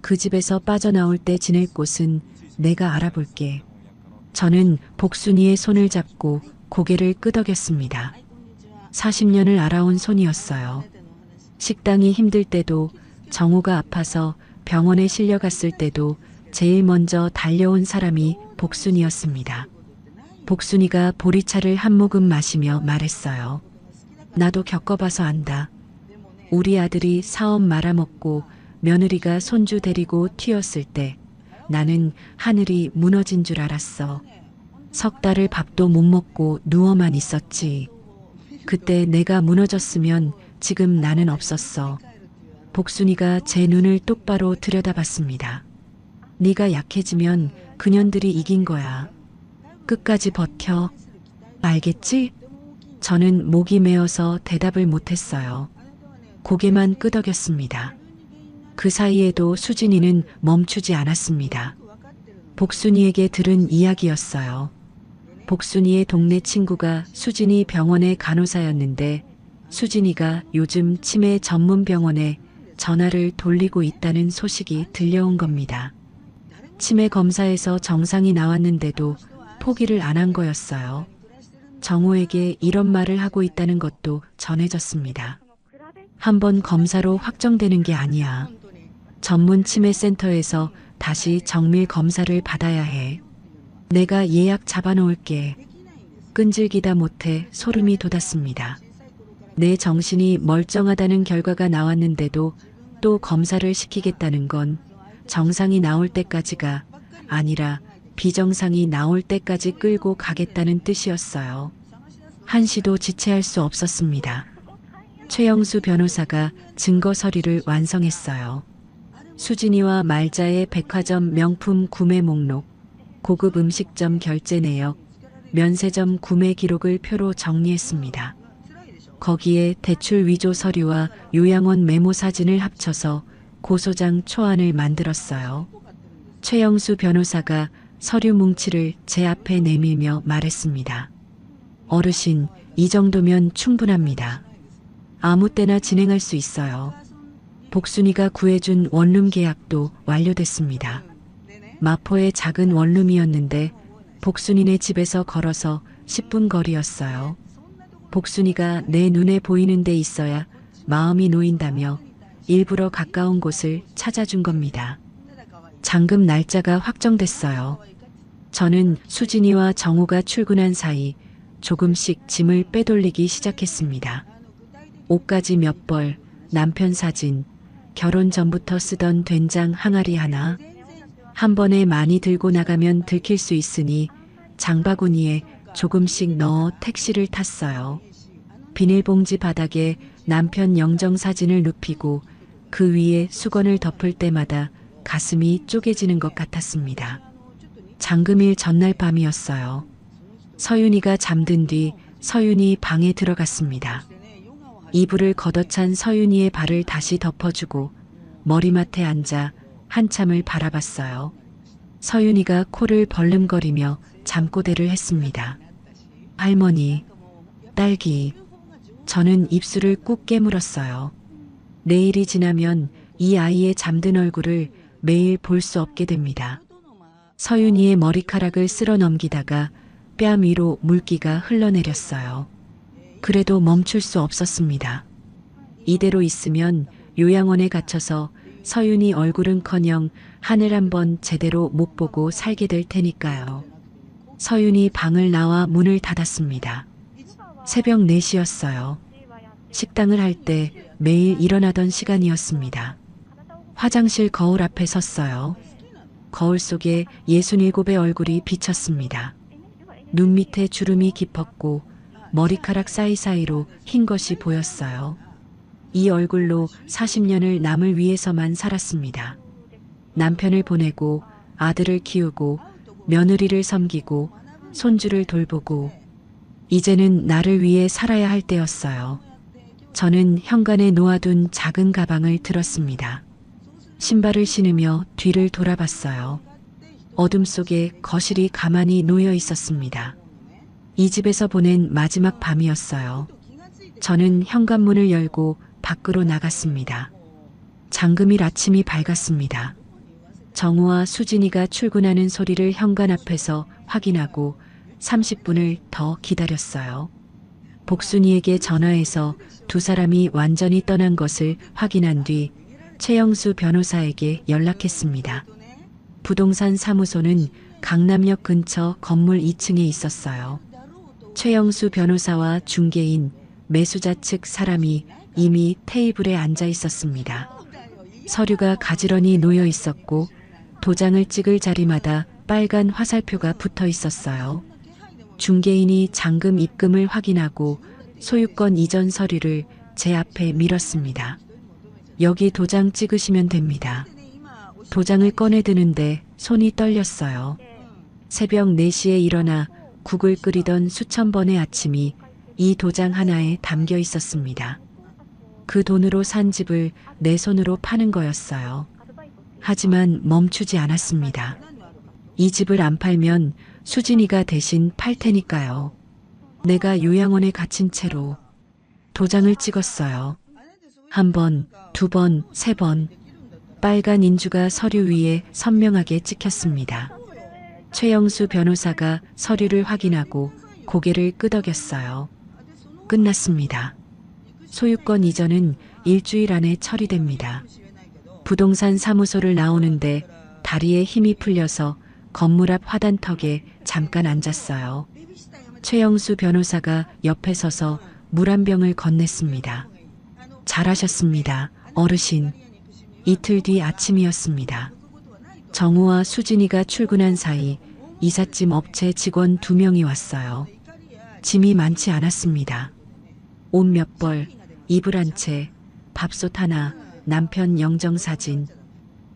그 집에서 빠져나올 때 지낼 곳은 내가 알아볼게. 저는 복순이의 손을 잡고 고개를 끄덕였습니다. 40년을 알아온 손이었어요. 식당이 힘들 때도, 정우가 아파서 병원에 실려갔을 때도 제일 먼저 달려온 사람이 복순이었습니다. 복순이가 보리차를 한 모금 마시며 말했어요. 나도 겪어봐서 안다. 우리 아들이 사업 말아먹고 며느리가 손주 데리고 튀었을 때 나는 하늘이 무너진 줄 알았어. 석 달을 밥도 못 먹고 누워만 있었지. 그때 내가 무너졌으면 지금 나는 없었어. 복순이가 제 눈을 똑바로 들여다봤습니다. 네가 약해지면 그년들이 이긴 거야. 끝까지 버텨. 알겠지? 저는 목이 메어서 대답을 못했어요. 고개만 끄덕였습니다. 그 사이에도 수진이는 멈추지 않았습니다. 복순이에게 들은 이야기였어요. 복순이의 동네 친구가 수진이 병원의 간호사였는데 수진이가 요즘 치매 전문 병원에 전화를 돌리고 있다는 소식이 들려온 겁니다. 치매 검사에서 정상이 나왔는데도 포기를 안 한 거였어요. 정우에게 이런 말을 하고 있다는 것도 전해졌습니다. 한번 검사로 확정되는 게 아니야. 전문 치매센터에서 다시 정밀 검사를 받아야 해. 내가 예약 잡아놓을게. 끈질기다 못해 소름이 돋았습니다. 내 정신이 멀쩡하다는 결과가 나왔는데도 또 검사를 시키겠다는 건 정상이 나올 때까지가 아니라 비정상이 나올 때까지 끌고 가겠다는 뜻이었어요. 한시도 지체할 수 없었습니다. 최영수 변호사가 증거 서류를 완성했어요. 수진이와 말자의 백화점 명품 구매 목록, 고급 음식점 결제 내역, 면세점 구매 기록을 표로 정리했습니다. 거기에 대출 위조 서류와 요양원 메모 사진을 합쳐서 고소장 초안을 만들었어요. 최영수 변호사가 서류 뭉치를 제 앞에 내밀며 말했습니다. 어르신, 이 정도면 충분합니다. 아무 때나 진행할 수 있어요. 복순이가 구해준 원룸 계약도 완료됐습니다. 마포의 작은 원룸이었는데 복순이네 집에서 걸어서 10분 거리였어요. 복순이가 내 눈에 보이는 데 있어야 마음이 놓인다며 일부러 가까운 곳을 찾아준 겁니다. 잔금 날짜가 확정됐어요. 저는 수진이와 정우가 출근한 사이 조금씩 짐을 빼돌리기 시작했습니다. 옷가지 몇 벌, 남편 사진, 결혼 전부터 쓰던 된장 항아리 하나, 한 번에 많이 들고 나가면 들킬 수 있으니 장바구니에 조금씩 넣어 택시를 탔어요. 비닐봉지 바닥에 남편 영정사진을 눕히고 그 위에 수건을 덮을 때마다 가슴이 쪼개지는 것 같았습니다. 장금일 전날 밤이었어요. 서윤이가 잠든 뒤 서윤이 방에 들어갔습니다. 이불을 걷어찬 서윤이의 발을 다시 덮어주고 머리맡에 앉아 한참을 바라봤어요. 서윤이가 코를 벌름거리며 잠꼬대를 했습니다. 할머니, 딸기. 저는 입술을 꾹 깨물었어요. 내일이 지나면 이 아이의 잠든 얼굴을 매일 볼 수 없게 됩니다. 서윤이의 머리카락을 쓸어 넘기다가 뺨 위로 물기가 흘러내렸어요. 그래도 멈출 수 없었습니다. 이대로 있으면 요양원에 갇혀서 서윤이 얼굴은커녕 하늘 한번 제대로 못 보고 살게 될 테니까요. 서윤이 방을 나와 문을 닫았습니다. 새벽 4시였어요. 식당을 할 때 매일 일어나던 시간이었습니다. 화장실 거울 앞에 섰어요. 거울 속에 67의 얼굴이 비쳤습니다. 눈 밑에 주름이 깊었고 머리카락 사이사이로 흰 것이 보였어요. 이 얼굴로 40년을 남을 위해서만 살았습니다. 남편을 보내고 아들을 키우고 며느리를 섬기고 손주를 돌보고 이제는 나를 위해 살아야 할 때였어요. 저는 현관에 놓아둔 작은 가방을 들었습니다. 신발을 신으며 뒤를 돌아봤어요. 어둠 속에 거실이 가만히 놓여 있었습니다. 이 집에서 보낸 마지막 밤이었어요. 저는 현관문을 열고 밖으로 나갔습니다. 장금일 아침이 밝았습니다. 정우와 수진이가 출근하는 소리를 현관 앞에서 확인하고 30분을 더 기다렸어요. 복순이에게 전화해서 두 사람이 완전히 떠난 것을 확인한 뒤 최영수 변호사에게 연락했습니다. 부동산 사무소는 강남역 근처 건물 2층에 있었어요. 최영수 변호사와 중개인, 매수자 측 사람이 이미 테이블에 앉아 있었습니다. 서류가 가지런히 놓여 있었고 도장을 찍을 자리마다 빨간 화살표가 붙어 있었어요. 중개인이 잔금 입금을 확인하고 소유권 이전 서류를 제 앞에 밀었습니다. 여기 도장 찍으시면 됩니다. 도장을 꺼내 드는데 손이 떨렸어요. 새벽 4시에 일어나 국을 끓이던 수천 번의 아침이 이 도장 하나에 담겨 있었습니다. 그 돈으로 산 집을 내 손으로 파는 거였어요. 하지만 멈추지 않았습니다. 이 집을 안 팔면 수진이가 대신 팔 테니까요. 내가 요양원에 갇힌 채로 도장을 찍었어요. 한 번, 두 번, 세 번. 빨간 인주가 서류 위에 선명하게 찍혔습니다. 최영수 변호사가 서류를 확인하고 고개를 끄덕였어요. 끝났습니다. 소유권 이전은 일주일 안에 처리됩니다. 부동산 사무소를 나오는데 다리에 힘이 풀려서 건물 앞 화단턱에 잠깐 앉았어요. 최영수 변호사가 옆에 서서 물 한 병을 건넸습니다. 잘하셨습니다, 어르신. 이틀 뒤 아침이었습니다. 정우와 수진이가 출근한 사이 이삿짐 업체 직원 2명이 왔어요. 짐이 많지 않았습니다. 옷 몇 벌, 이불 한 채, 밥솥 하나, 남편 영정사진.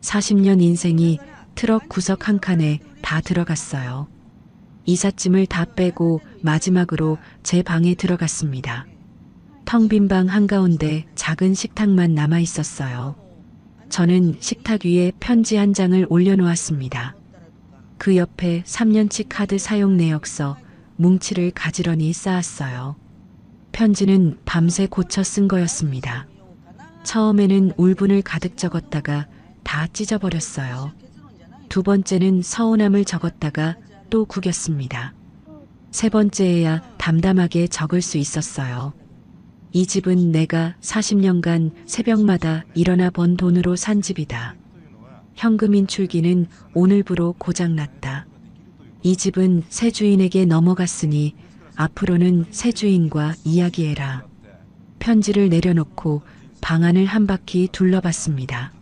40년 인생이 트럭 구석 한 칸에 다 들어갔어요. 이삿짐을 다 빼고 마지막으로 제 방에 들어갔습니다. 텅 빈 방 한가운데 작은 식탁만 남아 있었어요. 저는 식탁 위에 편지 한 장을 올려놓았습니다. 그 옆에 3년치 카드 사용 내역서, 뭉치를 가지런히 쌓았어요. 편지는 밤새 고쳐 쓴 거였습니다. 처음에는 울분을 가득 적었다가 다 찢어버렸어요. 두 번째는 서운함을 적었다가 또 구겼습니다. 세 번째에야 담담하게 적을 수 있었어요. 이 집은 내가 40년간 새벽마다 일어나 번 돈으로 산 집이다. 현금 인출기는 오늘부로 고장났다. 이 집은 새 주인에게 넘어갔으니 앞으로는 새 주인과 이야기해라. 편지를 내려놓고 방 안을 한 바퀴 둘러봤습니다.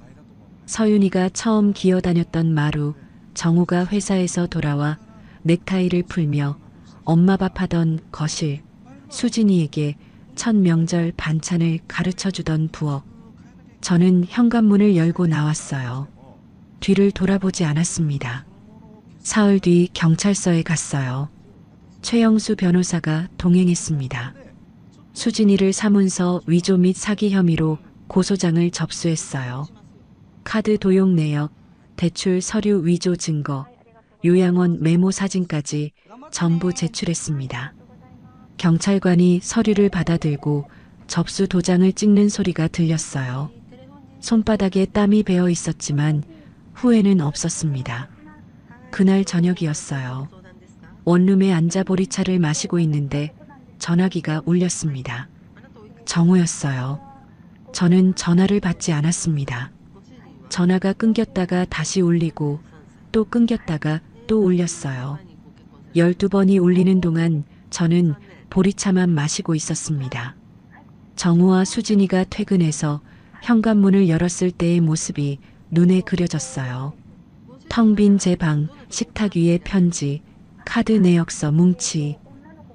서윤이가 처음 기어다녔던 마루, 정우가 회사에서 돌아와 넥타이를 풀며 엄마 밥 하던 거실, 수진이에게 첫 명절 반찬을 가르쳐 주던 부엌. 저는 현관문을 열고 나왔어요. 뒤를 돌아보지 않았습니다. 사흘 뒤 경찰서에 갔어요. 최영수 변호사가 동행했습니다. 수진이를 사문서 위조 및 사기 혐의로 고소장을 접수했어요. 카드 도용 내역, 대출 서류 위조 증거, 요양원 메모 사진까지 전부 제출했습니다. 경찰관이 서류를 받아들고 접수 도장을 찍는 소리가 들렸어요. 손바닥에 땀이 배어 있었지만 후회는 없었습니다. 그날 저녁이었어요. 원룸에 앉아 보리차를 마시고 있는데 전화기가 울렸습니다. 정우였어요. 저는 전화를 받지 않았습니다. 전화가 끊겼다가 다시 울리고 또 끊겼다가 또 울렸어요. 12번이 울리는 동안 저는 보리차만 마시고 있었습니다. 정우와 수진이가 퇴근해서 현관문을 열었을 때의 모습이 눈에 그려졌어요. 텅 빈 제 방, 식탁 위에 편지, 카드 내역서 뭉치.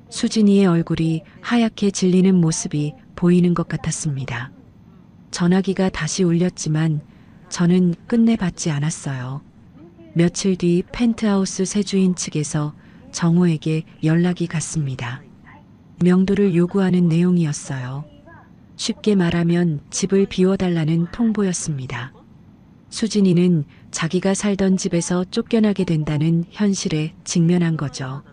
수진이의 얼굴이 하얗게 질리는 모습이 보이는 것 같았습니다. 전화기가 다시 울렸지만 저는 끝내 받지 않았어요. 며칠 뒤 펜트하우스 세주인 측에서 정우에게 연락이 갔습니다. 명도를 요구하는 내용이었어요. 쉽게 말하면 집을 비워달라는 통보였습니다. 수진이는 자기가 살던 집에서 쫓겨나게 된다는 현실에 직면한 거죠.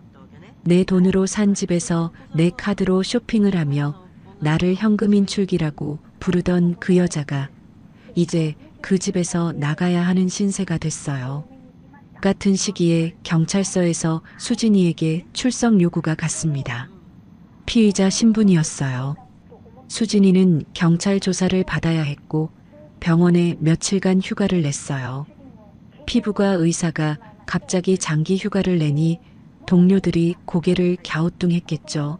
내 돈으로 산 집에서 내 카드로 쇼핑을 하며 나를 현금 인출기라고 부르던 그 여자가 이제 그 집에서 나가야 하는 신세가 됐어요. 같은 시기에 경찰서에서 수진이에게 출석 요구가 갔습니다. 피의자 신분이었어요. 수진이는 경찰 조사를 받아야 했고 병원에 며칠간 휴가를 냈어요. 피부과 의사가 갑자기 장기 휴가를 내니 동료들이 고개를 갸우뚱했겠죠.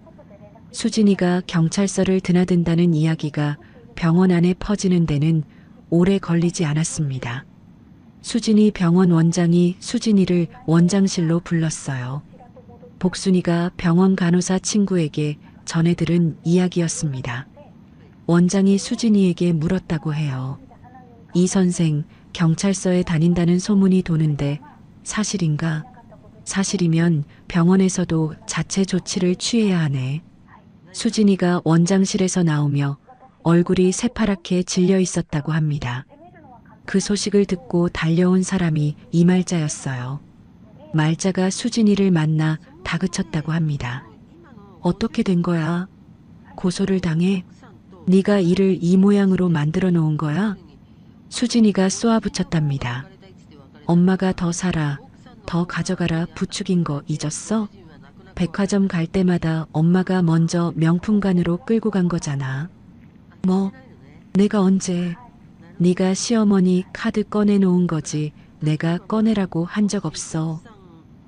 수진이가 경찰서를 드나든다는 이야기가 병원 안에 퍼지는 데는 오래 걸리지 않았습니다. 수진이 병원 원장이 수진이를 원장실로 불렀어요. 복순이가 병원 간호사 친구에게 전해 들은 이야기였습니다. 원장이 수진이에게 물었다고 해요. 이 선생 경찰서에 다닌다는 소문이 도는데 사실인가? 사실이면 병원에서도 자체 조치를 취해야 하네. 수진이가 원장실에서 나오며 얼굴이 새파랗게 질려 있었다고 합니다. 그 소식을 듣고 달려온 사람이 이말자였어요. 말자가 수진이를 만나 다그쳤다고 합니다. 어떻게 된 거야? 고소를 당해? 네가 일을 이 모양으로 만들어 놓은 거야? 수진이가 쏘아붙였답니다. 엄마가 더 사라, 더 가져가라 부추긴 거 잊었어? 백화점 갈 때마다 엄마가 먼저 명품관으로 끌고 간 거잖아. 뭐, 내가 언제? 네가 시어머니 카드 꺼내놓은 거지 내가 꺼내라고 한 적 없어.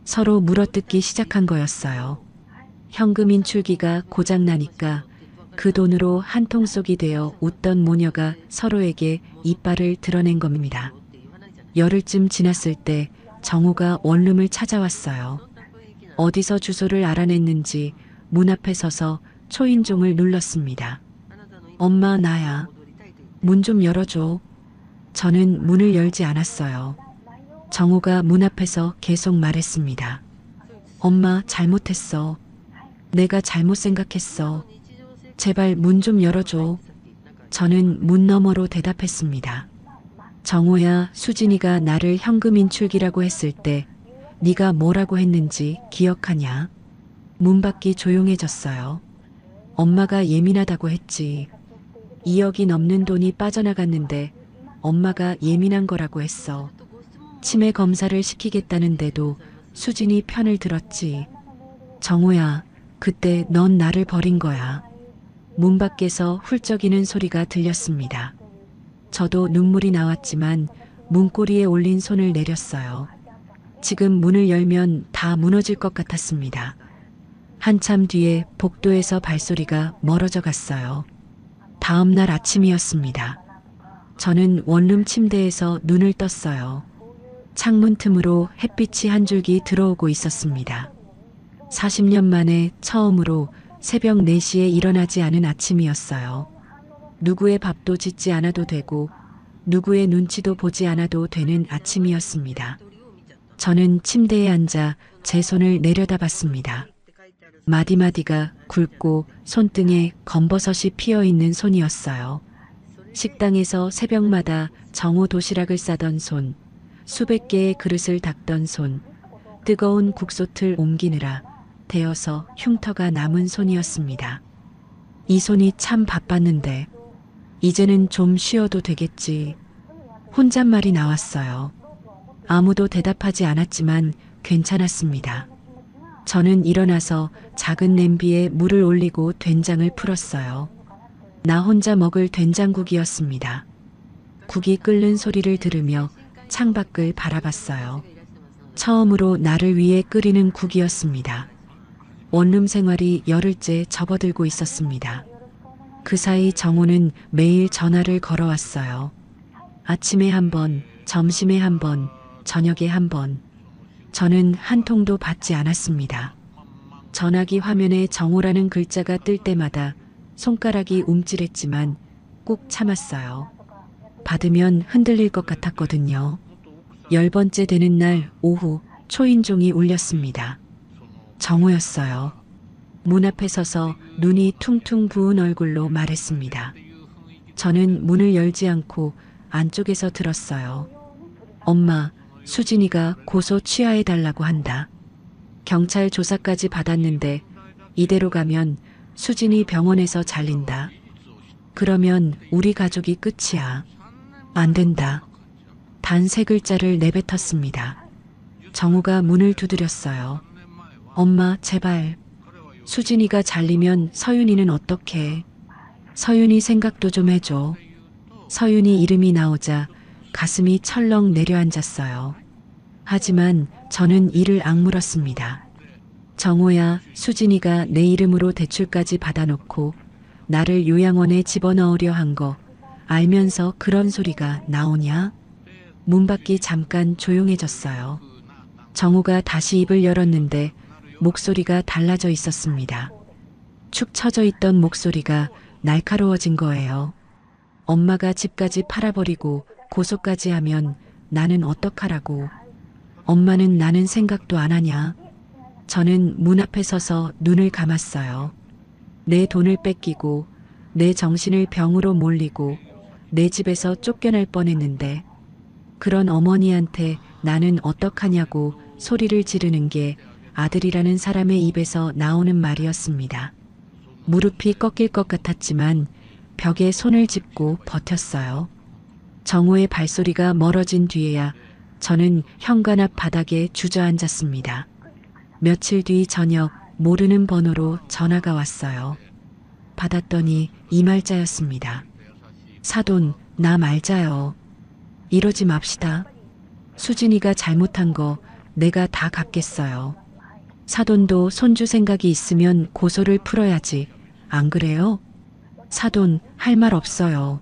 서로 물어뜯기 시작한 거였어요. 현금 인출기가 고장나니까 그 돈으로 한통속이 되어 웃던 모녀가 서로에게 이빨을 드러낸 겁니다. 열흘쯤 지났을 때 정우가 원룸을 찾아왔어요. 어디서 주소를 알아냈는지 문 앞에 서서 초인종을 눌렀습니다. 엄마, 나야. 문 좀 열어줘. 저는 문을 열지 않았어요. 정우가 문 앞에서 계속 말했습니다. 엄마, 잘못했어. 내가 잘못 생각했어. 제발 문 좀 열어줘. 저는 문 너머로 대답했습니다. 정우야, 수진이가 나를 현금 인출기라고 했을 때 네가 뭐라고 했는지 기억하냐? 문 밖이 조용해졌어요. 엄마가 예민하다고 했지. 2억이 넘는 돈이 빠져나갔는데 엄마가 예민한 거라고 했어. 치매 검사를 시키겠다는데도 수진이 편을 들었지. 정우야, 그때 넌 나를 버린 거야. 문 밖에서 훌쩍이는 소리가 들렸습니다. 저도 눈물이 나왔지만 문고리에 올린 손을 내렸어요. 지금 문을 열면 다 무너질 것 같았습니다. 한참 뒤에 복도에서 발소리가 멀어져 갔어요. 다음 날 아침이었습니다. 저는 원룸 침대에서 눈을 떴어요. 창문 틈으로 햇빛이 한 줄기 들어오고 있었습니다. 40년 만에 처음으로 새벽 4시에 일어나지 않은 아침이었어요. 누구의 밥도 짓지 않아도 되고 누구의 눈치도 보지 않아도 되는 아침이었습니다. 저는 침대에 앉아 제 손을 내려다봤습니다. 마디마디가 굵고 손등에 검버섯이 피어있는 손이었어요. 식당에서 새벽마다 정오 도시락을 싸던 손, 수백 개의 그릇을 닦던 손, 뜨거운 국솥을 옮기느라 데어서 흉터가 남은 손이었습니다. 이 손이 참 바빴는데 이제는 좀 쉬어도 되겠지. 혼잣말이 나왔어요. 아무도 대답하지 않았지만 괜찮았습니다. 저는 일어나서 작은 냄비에 물을 올리고 된장을 풀었어요. 나 혼자 먹을 된장국이었습니다. 국이 끓는 소리를 들으며 창밖을 바라봤어요. 처음으로 나를 위해 끓이는 국이었습니다. 원룸 생활이 열흘째 접어들고 있었습니다. 그 사이 정호는 매일 전화를 걸어왔어요. 아침에 한 번, 점심에 한 번, 저녁에 한 번. 저는 한 통도 받지 않았습니다. 전화기 화면에 정호라는 글자가 뜰 때마다 손가락이 움찔했지만 꾹 참았어요. 받으면 흔들릴 것 같았거든요. 10번째 되는 날 오후 초인종이 울렸습니다. 정호였어요. 문 앞에 서서 눈이 퉁퉁 부은 얼굴로 말했습니다. 저는 문을 열지 않고 안쪽에서 들었어요. 엄마, 수진이가 고소 취하해달라고 한다. 경찰 조사까지 받았는데 이대로 가면 수진이 병원에서 잘린다. 그러면 우리 가족이 끝이야. 안 된다. 단 3글자를 내뱉었습니다. 정우가 문을 두드렸어요. 엄마, 제발. 수진이가 잘리면 서윤이는 어떡해? 서윤이 생각도 좀 해줘. 서윤이 이름이 나오자 가슴이 철렁 내려앉았어요. 하지만 저는 이를 악물었습니다. 정호야, 수진이가 내 이름으로 대출까지 받아놓고 나를 요양원에 집어넣으려 한 거 알면서 그런 소리가 나오냐? 문밖이 잠깐 조용해졌어요. 정호가 다시 입을 열었는데 목소리가 달라져 있었습니다. 축 처져 있던 목소리가 날카로워진 거예요. 엄마가 집까지 팔아버리고 고소까지 하면 나는 어떡하라고. 엄마는 나는 생각도 안 하냐. 저는 문 앞에 서서 눈을 감았어요. 내 돈을 뺏기고 내 정신을 병으로 몰리고 내 집에서 쫓겨날 뻔했는데 그런 어머니한테 나는 어떡하냐고 소리를 지르는 게 아들이라는 사람의 입에서 나오는 말이었습니다. 무릎이 꺾일 것 같았지만 벽에 손을 짚고 버텼어요. 정호의 발소리가 멀어진 뒤에야 저는 현관 앞 바닥에 주저앉았습니다. 며칠 뒤 저녁 모르는 번호로 전화가 왔어요. 받았더니 이 말자였습니다. 사돈, 나 말자요. 이러지 맙시다. 수진이가 잘못한 거 내가 다 갚겠어요. 사돈도 손주 생각이 있으면 고소를 풀어야지. 안 그래요? 사돈, 할 말 없어요.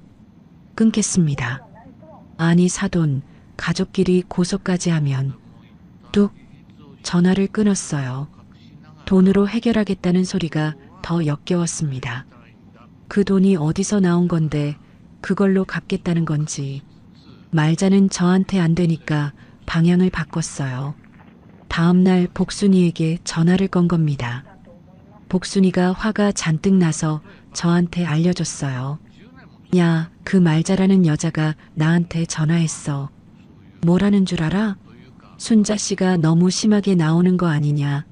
끊겠습니다. 아니 사돈, 가족끼리 고소까지 하면. 뚝, 전화를 끊었어요. 돈으로 해결하겠다는 소리가 더 역겨웠습니다. 그 돈이 어디서 나온 건데 그걸로 갚겠다는 건지. 말자는 저한테 안 되니까 방향을 바꿨어요. 다음 날 복순이에게 전화를 건 겁니다. 복순이가 화가 잔뜩 나서 저한테 알려줬어요. 야, 그 말자라는 여자가 나한테 전화했어. 뭐라는 줄 알아? 순자 씨가 너무 심하게 나오는 거 아니냐.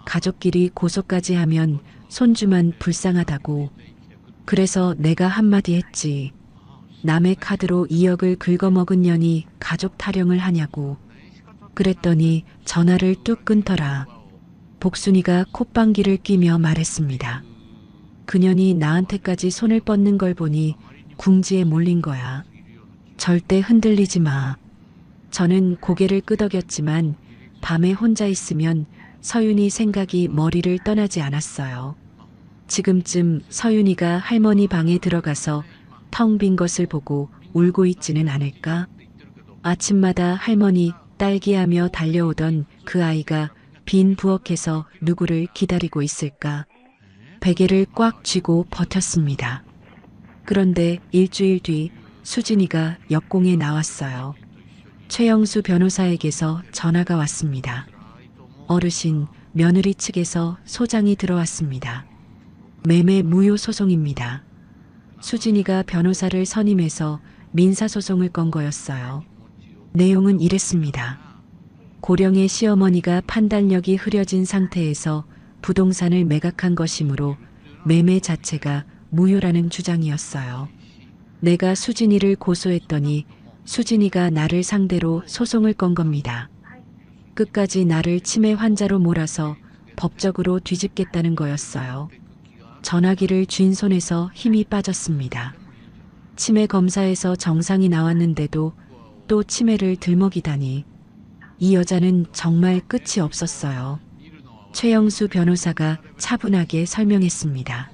가족끼리 고소까지 하면 손주만 불쌍하다고. 그래서 내가 한마디 했지. 남의 카드로 2억을 긁어먹은 년이 가족 타령을 하냐고. 그랬더니 전화를 뚝 끊더라. 복순이가 콧방귀를 뀌며 말했습니다. 그년이 나한테까지 손을 뻗는 걸 보니 궁지에 몰린 거야. 절대 흔들리지 마. 저는 고개를 끄덕였지만 밤에 혼자 있으면 서윤이 생각이 머리를 떠나지 않았어요. 지금쯤 서윤이가 할머니 방에 들어가서 텅 빈 것을 보고 울고 있지는 않을까? 아침마다 할머니 딸기하며 달려오던 그 아이가 빈 부엌에서 누구를 기다리고 있을까? 베개를 꽉 쥐고 버텼습니다. 그런데 일주일 뒤 수진이가 역공에 나왔어요. 최영수 변호사에게서 전화가 왔습니다. 어르신, 며느리 측에서 소장이 들어왔습니다. 매매 무효 소송입니다. 수진이가 변호사를 선임해서 민사소송을 건 거였어요. 내용은 이랬습니다. 고령의 시어머니가 판단력이 흐려진 상태에서 부동산을 매각한 것이므로 매매 자체가 무효라는 주장이었어요. 내가 수진이를 고소했더니 수진이가 나를 상대로 소송을 건 겁니다. 끝까지 나를 치매 환자로 몰아서 법적으로 뒤집겠다는 거였어요. 전화기를 쥔 손에서 힘이 빠졌습니다. 치매 검사에서 정상이 나왔는데도 또 치매를 들먹이다니. 이 여자는 정말 끝이 없었어요. 최영수 변호사가 차분하게 설명했습니다.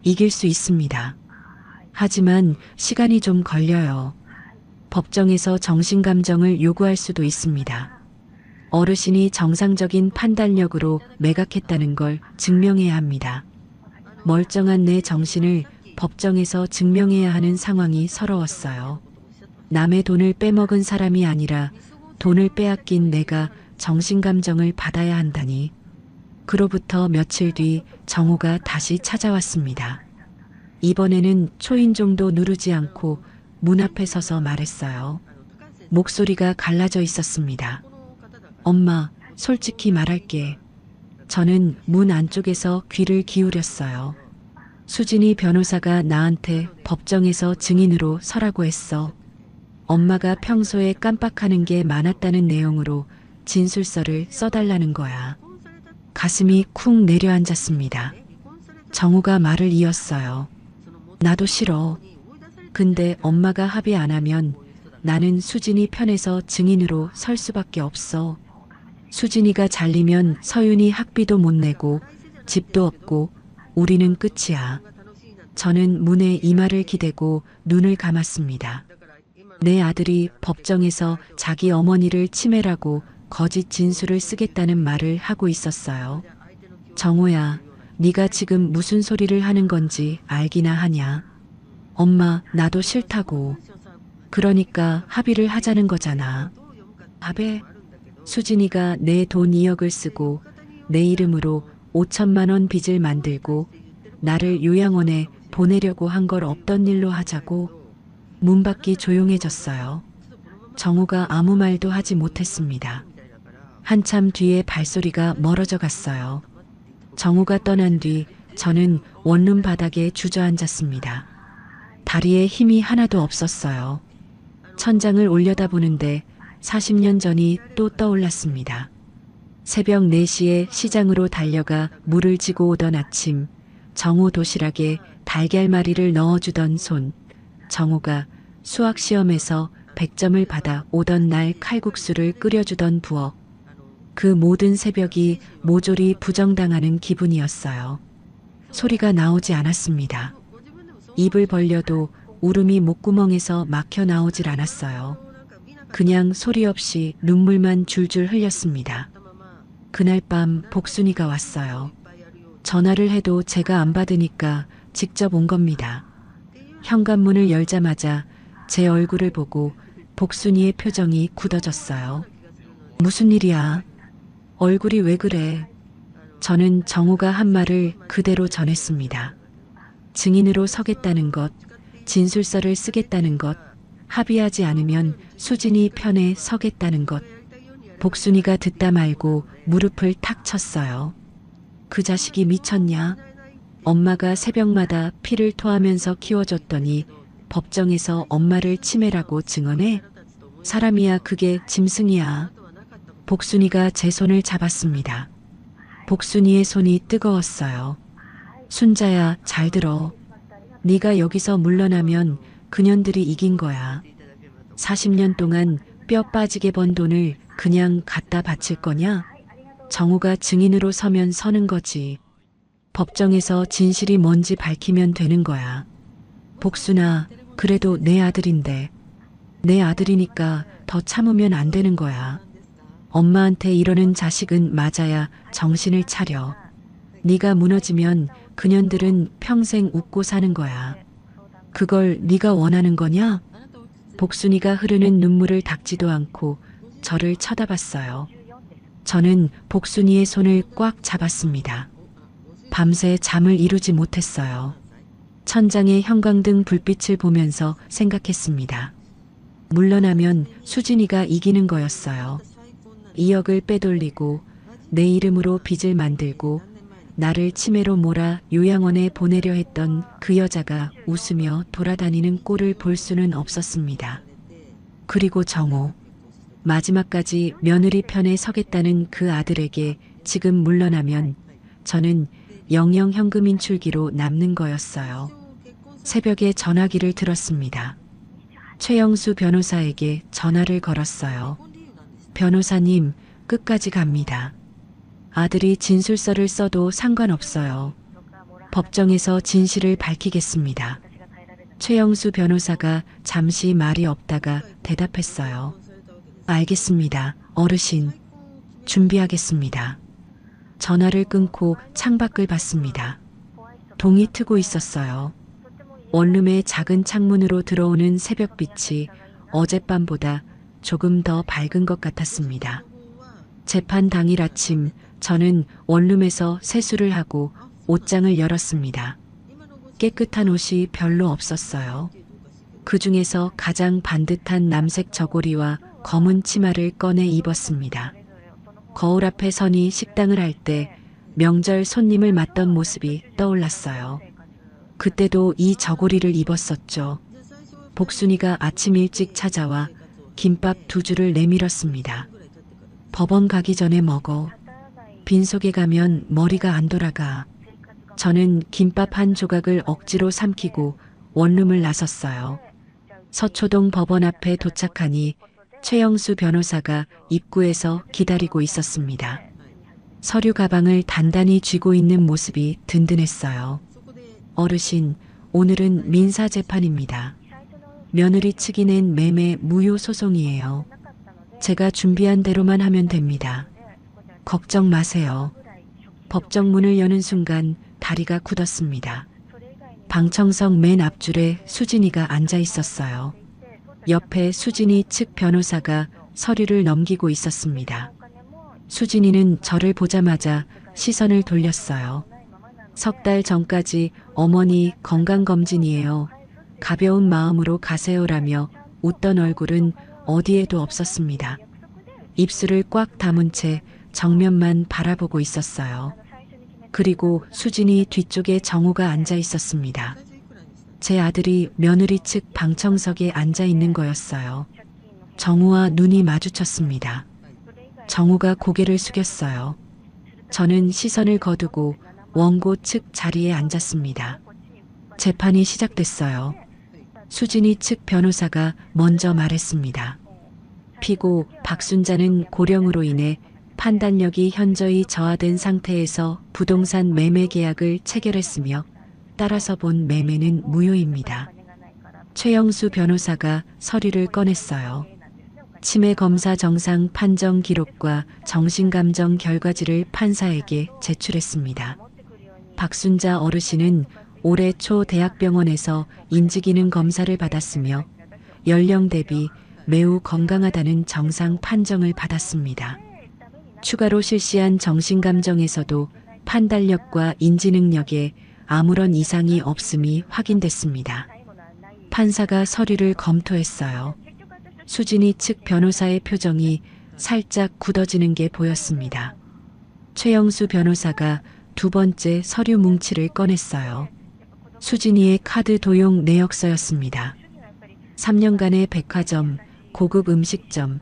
이길 수 있습니다. 하지만 시간이 좀 걸려요. 법정에서 정신감정을 요구할 수도 있습니다. 어르신이 정상적인 판단력으로 매각했다는 걸 증명해야 합니다. 멀쩡한 내 정신을 법정에서 증명해야 하는 상황이 서러웠어요. 남의 돈을 빼먹은 사람이 아니라 돈을 빼앗긴 내가 정신감정을 받아야 한다니. 그로부터 며칠 뒤 정호가 다시 찾아왔습니다. 이번에는 초인종도 누르지 않고 문 앞에 서서 말했어요. 목소리가 갈라져 있었습니다. 엄마, 솔직히 말할게. 저는 문 안쪽에서 귀를 기울였어요. 수진이 변호사가 나한테 법정에서 증인으로 서라고 했어. 엄마가 평소에 깜빡하는 게 많았다는 내용으로 진술서를 써달라는 거야. 가슴이 쿵 내려앉았습니다. 정우가 말을 이었어요. 나도 싫어. 근데 엄마가 합의 안 하면 나는 수진이 편에서 증인으로 설 수밖에 없어. 수진이가 잘리면 서윤이 학비도 못 내고 집도 없고 우리는 끝이야. 저는 문에 이마를 기대고 눈을 감았습니다. 내 아들이 법정에서 자기 어머니를 치매라고 거짓 진술을 쓰겠다는 말을 하고 있었어요. 정호야, 네가 지금 무슨 소리를 하는 건지 알기나 하냐? 엄마, 나도 싫다고. 그러니까 합의를 하자는 거잖아. 합의? 수진이가 내 돈 2억을 쓰고 내 이름으로 5천만 원 빚을 만들고 나를 요양원에 보내려고 한 걸 없던 일로 하자고. 문밖이 조용해졌어요. 정우가 아무 말도 하지 못했습니다. 한참 뒤에 발소리가 멀어져 갔어요. 정우가 떠난 뒤 저는 원룸 바닥에 주저앉았습니다. 다리에 힘이 하나도 없었어요. 천장을 올려다보는데 40년 전이 또 떠올랐습니다. 새벽 4시에 시장으로 달려가 물을 지고 오던 아침, 정우 도시락에 달걀말이를 넣어주던 손, 정우가 수학시험에서 100점을 받아 오던 날 칼국수를 끓여주던 부엌. 그 모든 새벽이 모조리 부정당하는 기분이었어요. 소리가 나오지 않았습니다. 입을 벌려도 울음이 목구멍에서 막혀 나오질 않았어요. 그냥 소리 없이 눈물만 줄줄 흘렸습니다. 그날 밤 복순이가 왔어요. 전화를 해도 제가 안 받으니까 직접 온 겁니다. 현관문을 열자마자 제 얼굴을 보고 복순이의 표정이 굳어졌어요. 무슨 일이야? 얼굴이 왜 그래? 저는 정우가 한 말을 그대로 전했습니다. 증인으로 서겠다는 것, 진술서를 쓰겠다는 것, 합의하지 않으면 수진이 편에 서겠다는 것. 복순이가 듣다 말고 무릎을 탁 쳤어요. 그 자식이 미쳤냐? 엄마가 새벽마다 피를 토하면서 키워줬더니 법정에서 엄마를 치매라고 증언해? 사람이야 그게 짐승이야. 복순이가 제 손을 잡았습니다. 복순이의 손이 뜨거웠어요. 순자야, 잘 들어. 네가 여기서 물러나면 그년들이 이긴 거야. 40년 동안 뼈 빠지게 번 돈을 그냥 갖다 바칠 거냐? 정우가 증인으로 서면 서는 거지. 법정에서 진실이 뭔지 밝히면 되는 거야. 복순아, 그래도 내 아들인데. 내 아들이니까 더 참으면 안 되는 거야. 엄마한테 이러는 자식은 맞아야 정신을 차려. 네가 무너지면 그년들은 평생 웃고 사는 거야. 그걸 네가 원하는 거냐? 복순이가 흐르는 눈물을 닦지도 않고 저를 쳐다봤어요. 저는 복순이의 손을 꽉 잡았습니다. 밤새 잠을 이루지 못했어요. 천장의 형광등 불빛을 보면서 생각했습니다. 물러나면 수진이가 이기는 거였어요. 2억을 빼돌리고 내 이름으로 빚을 만들고 나를 치매로 몰아 요양원에 보내려 했던 그 여자가 웃으며 돌아다니는 꼴을 볼 수는 없었습니다. 그리고 정호. 마지막까지 며느리 편에 서겠다는 그 아들에게 지금 물러나면 저는 영영 현금 인출기로 남는 거였어요. 새벽에 전화기를 들었습니다. 최영수 변호사에게 전화를 걸었어요. 변호사님, 끝까지 갑니다. 아들이 진술서를 써도 상관없어요. 법정에서 진실을 밝히겠습니다. 최영수 변호사가 잠시 말이 없다가 대답했어요. 알겠습니다, 어르신. 준비하겠습니다. 전화를 끊고 창밖을 봤습니다. 동이 트고 있었어요. 원룸의 작은 창문으로 들어오는 새벽빛이 어젯밤보다 조금 더 밝은 것 같았습니다. 재판 당일 아침 저는 원룸에서 세수를 하고 옷장을 열었습니다. 깨끗한 옷이 별로 없었어요. 그 중에서 가장 반듯한 남색 저고리와 검은 치마를 꺼내 입었습니다. 거울 앞에 서니 식당을 할 때 명절 손님을 맞던 모습이 떠올랐어요. 그때도 이 저고리를 입었었죠. 복순이가 아침 일찍 찾아와 김밥 2줄을 내밀었습니다. 법원 가기 전에 먹어. 빈속에 가면 머리가 안 돌아가. 저는 김밥 한 조각을 억지로 삼키고 원룸을 나섰어요. 서초동 법원 앞에 도착하니 최영수 변호사가 입구에서 기다리고 있었습니다. 서류 가방을 단단히 쥐고 있는 모습이 든든했어요. 어르신, 오늘은 민사재판입니다. 며느리 측이 낸 매매 무효 소송이에요. 제가 준비한 대로만 하면 됩니다. 걱정 마세요. 법정 문을 여는 순간 다리가 굳었습니다. 방청석 맨 앞줄에 수진이가 앉아 있었어요. 옆에 수진이 측 변호사가 서류를 넘기고 있었습니다. 수진이는 저를 보자마자 시선을 돌렸어요. 3달 전까지 어머니 건강검진이에요. 가벼운 마음으로 가세요라며 웃던 얼굴은 어디에도 없었습니다. 입술을 꽉 다문 채 정면만 바라보고 있었어요. 그리고 수진이 뒤쪽에 정우가 앉아 있었습니다. 제 아들이 며느리 측 방청석에 앉아 있는 거였어요. 정우와 눈이 마주쳤습니다. 정우가 고개를 숙였어요. 저는 시선을 거두고 원고 측 자리에 앉았습니다. 재판이 시작됐어요. 수진이 측 변호사가 먼저 말했습니다. 피고 박순자는 고령으로 인해 판단력이 현저히 저하된 상태에서 부동산 매매 계약을 체결했으며 따라서 본 매매는 무효입니다. 최영수 변호사가 서류를 꺼냈어요. 치매 검사 정상 판정 기록과 정신감정 결과지를 판사에게 제출했습니다. 박순자 어르신은 올해 초 대학병원에서 인지기능 검사를 받았으며 연령 대비 매우 건강하다는 정상 판정을 받았습니다. 추가로 실시한 정신감정에서도 판단력과 인지능력에 아무런 이상이 없음이 확인됐습니다. 판사가 서류를 검토했어요. 수진이 측 변호사의 표정이 살짝 굳어지는 게 보였습니다. 최영수 변호사가 2번째 서류 뭉치를 꺼냈어요. 수진이의 카드 도용 내역서였습니다. 3년간의 백화점, 고급 음식점,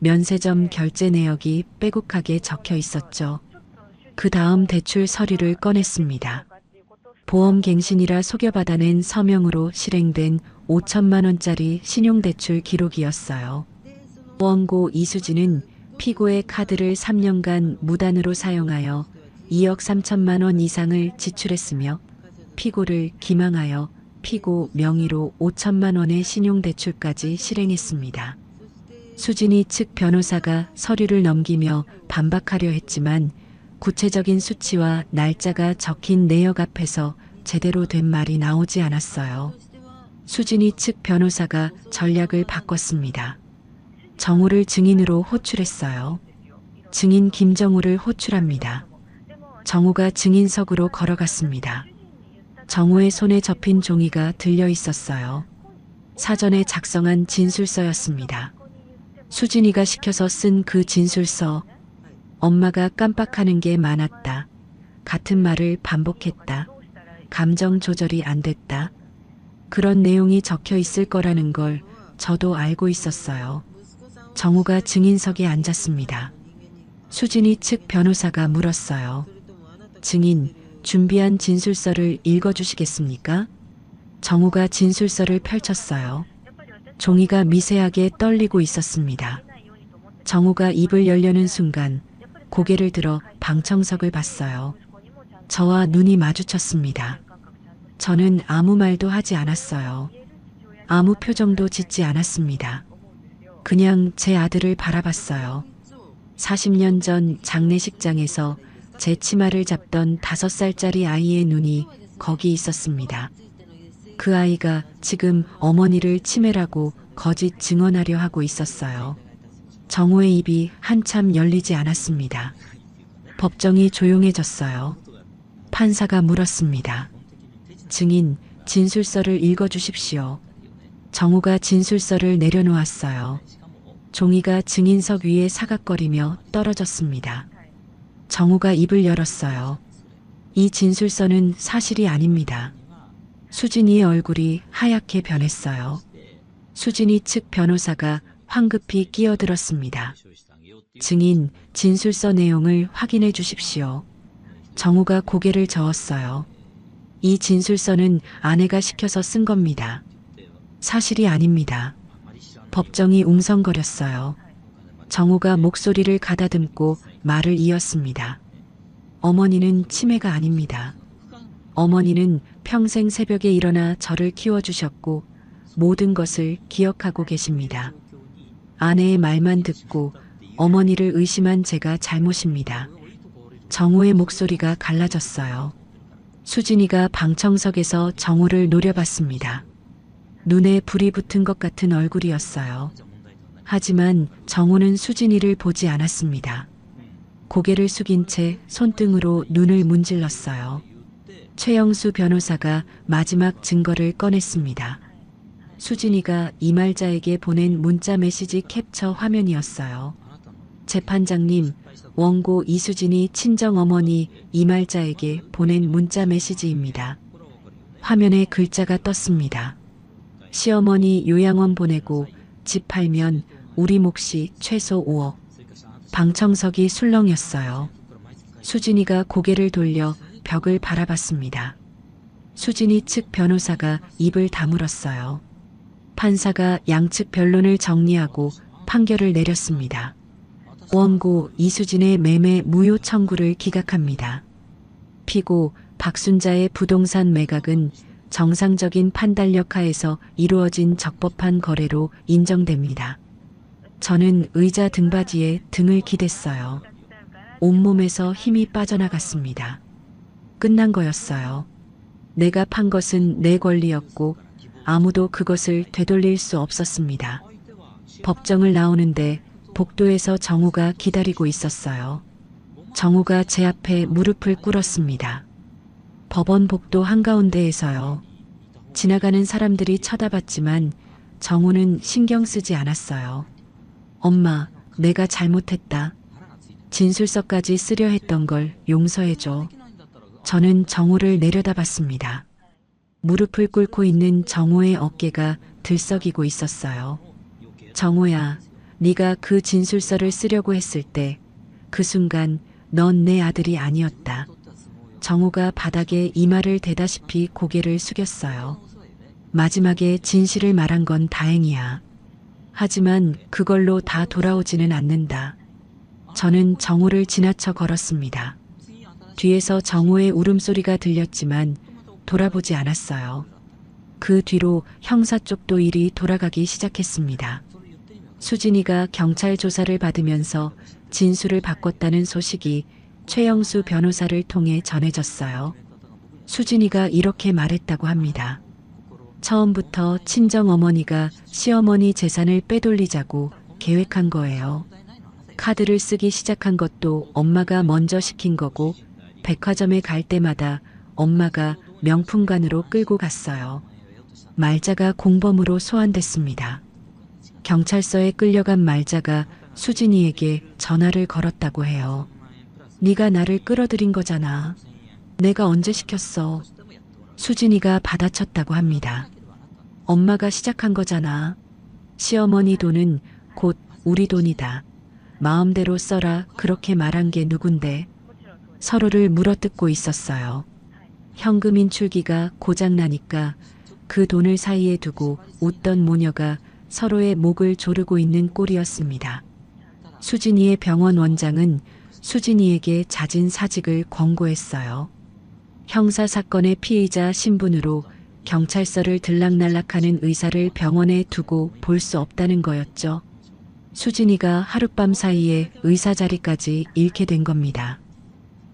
면세점 결제 내역이 빼곡하게 적혀 있었죠. 그 다음 대출 서류를 꺼냈습니다. 보험갱신이라 속여받아낸 서명으로 실행된 5천만 원짜리 신용대출 기록이었어요. 원고 이수진은 피고의 카드를 3년간 무단으로 사용하여 2억 3천만 원 이상을 지출했으며 피고를 기망하여 피고 명의로 5천만 원의 신용대출까지 실행했습니다. 수진이 측 변호사가 서류를 넘기며 반박하려 했지만 구체적인 수치와 날짜가 적힌 내역 앞에서 제대로 된 말이 나오지 않았어요. 수진이 측 변호사가 전략을 바꿨습니다. 정우를 증인으로 호출했어요. 증인 김정우를 호출합니다. 정우가 증인석으로 걸어갔습니다. 정우의 손에 접힌 종이가 들려 있었어요. 사전에 작성한 진술서였습니다. 수진이가 시켜서 쓴 그 진술서. 엄마가 깜빡하는 게 많았다. 같은 말을 반복했다. 감정 조절이 안 됐다. 그런 내용이 적혀 있을 거라는 걸 저도 알고 있었어요. 정우가 증인석에 앉았습니다. 수진이 측 변호사가 물었어요. 증인, 준비한 진술서를 읽어주시겠습니까? 정우가 진술서를 펼쳤어요. 종이가 미세하게 떨리고 있었습니다. 정우가 입을 열려는 순간 고개를 들어 방청석을 봤어요. 저와 눈이 마주쳤습니다. 저는 아무 말도 하지 않았어요. 아무 표정도 짓지 않았습니다. 그냥 제 아들을 바라봤어요. 40년 전 장례식장에서 제 치마를 잡던 5살짜리 아이의 눈이 거기 있었습니다. 그 아이가 지금 어머니를 치매라고 거짓 증언하려 하고 있었어요. 정우의 입이 한참 열리지 않았습니다. 법정이 조용해졌어요. 판사가 물었습니다. 증인, 진술서를 읽어주십시오. 정우가 진술서를 내려놓았어요. 종이가 증인석 위에 사각거리며 떨어졌습니다. 정우가 입을 열었어요. 이 진술서는 사실이 아닙니다. 수진이의 얼굴이 하얗게 변했어요. 수진이 측 변호사가 황급히 끼어들었습니다. 증인, 진술서 내용을 확인해 주십시오. 정우가 고개를 저었어요. 이 진술서는 아내가 시켜서 쓴 겁니다. 사실이 아닙니다. 법정이 웅성거렸어요. 정우가 목소리를 가다듬고 말을 이었습니다. 어머니는 치매가 아닙니다. 어머니는 평생 새벽에 일어나 저를 키워주셨고 모든 것을 기억하고 계십니다. 아내의 말만 듣고 어머니를 의심한 제가 잘못입니다. 정우의 목소리가 갈라졌어요. 수진이가 방청석에서 정우를 노려봤습니다. 눈에 불이 붙은 것 같은 얼굴이었어요. 하지만 정우는 수진이를 보지 않았습니다. 고개를 숙인 채 손등으로 눈을 문질렀어요. 최영수 변호사가 마지막 증거를 꺼냈습니다. 수진이가 이말자에게 보낸 문자 메시지 캡처 화면이었어요. 재판장님, 원고 이수진이 친정어머니 이말자에게 보낸 문자 메시지입니다. 화면에 글자가 떴습니다. 시어머니 요양원 보내고 집 팔면 우리 몫이 최소 5억. 방청석이 술렁였어요. 수진이가 고개를 돌려 벽을 바라봤습니다. 수진이 측 변호사가 입을 다물었어요. 판사가 양측 변론을 정리하고 판결을 내렸습니다. 원고 이수진의 매매 무효 청구를 기각합니다. 피고 박순자의 부동산 매각은 정상적인 판단력 하에서 이루어진 적법한 거래로 인정됩니다. 저는 의자 등받이에 등을 기댔어요. 온몸에서 힘이 빠져나갔습니다. 끝난 거였어요. 내가 판 것은 내 권리였고 아무도 그것을 되돌릴 수 없었습니다. 법정을 나오는데 복도에서 정우가 기다리고 있었어요. 정우가 제 앞에 무릎을 꿇었습니다. 법원 복도 한가운데에서요. 지나가는 사람들이 쳐다봤지만 정우는 신경 쓰지 않았어요. 엄마, 내가 잘못했다. 진술서까지 쓰려 했던 걸 용서해줘. 저는 정우를 내려다봤습니다. 무릎을 꿇고 있는 정우의 어깨가 들썩이고 있었어요. 정우야, 네가 그 진술서를 쓰려고 했을 때 그 순간 넌 내 아들이 아니었다. 정우가 바닥에 이마를 대다시피 고개를 숙였어요. 마지막에 진실을 말한 건 다행이야. 하지만 그걸로 다 돌아오지는 않는다. 저는 정우를 지나쳐 걸었습니다. 뒤에서 정우의 울음소리가 들렸지만 돌아보지 않았어요. 그 뒤로 형사 쪽도 일이 돌아가기 시작했습니다. 수진이가 경찰 조사를 받으면서 진술을 바꿨다는 소식이 최영수 변호사를 통해 전해졌어요. 수진이가 이렇게 말했다고 합니다. 처음부터 친정어머니가 시어머니 재산을 빼돌리자고 계획한 거예요. 카드를 쓰기 시작한 것도 엄마가 먼저 시킨 거고 백화점에 갈 때마다 엄마가 명품관으로 끌고 갔어요. 말자가 공범으로 소환됐습니다. 경찰서에 끌려간 말자가 수진이에게 전화를 걸었다고 해요. 네가 나를 끌어들인 거잖아. 내가 언제 시켰어. 수진이가 받아쳤다고 합니다. 엄마가 시작한 거잖아. 시어머니 돈은 곧 우리 돈이다. 마음대로 써라 그렇게 말한 게 누군데. 서로를 물어뜯고 있었어요. 현금 인출기가 고장나니까 그 돈을 사이에 두고 웃던 모녀가 서로의 목을 조르고 있는 꼴이었습니다. 수진이의 병원 원장은 수진이에게 잦은 사직을 권고했어요. 형사사건의 피의자 신분으로 경찰서를 들락날락하는 의사를 병원에 두고 볼 수 없다는 거였죠. 수진이가 하룻밤 사이에 의사 자리까지 잃게 된 겁니다.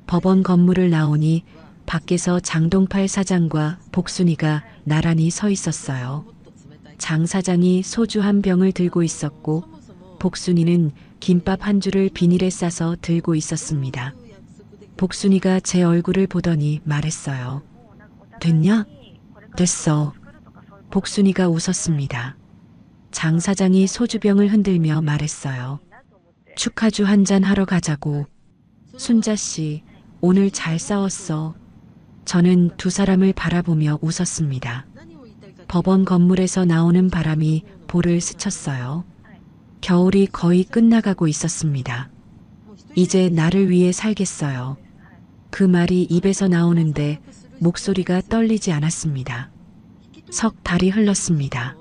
법원 건물을 나오니 밖에서 장동팔 사장과 복순이가 나란히 서 있었어요. 장 사장이 소주 한 병을 들고 있었고 복순이는 김밥 한 줄을 비닐에 싸서 들고 있었습니다. 복순이가 제 얼굴을 보더니 말했어요. 됐냐? 됐어. 복순이가 웃었습니다. 장 사장이 소주병을 흔들며 말했어요. 축하주 한잔 하러 가자고. 순자 씨, 오늘 잘 싸웠어. 저는 두 사람을 바라보며 웃었습니다. 법원 건물에서 나오는 바람이 볼을 스쳤어요. 겨울이 거의 끝나가고 있었습니다. 이제 나를 위해 살겠어요. 그 말이 입에서 나오는데 목소리가 떨리지 않았습니다. 석 달이 흘렀습니다.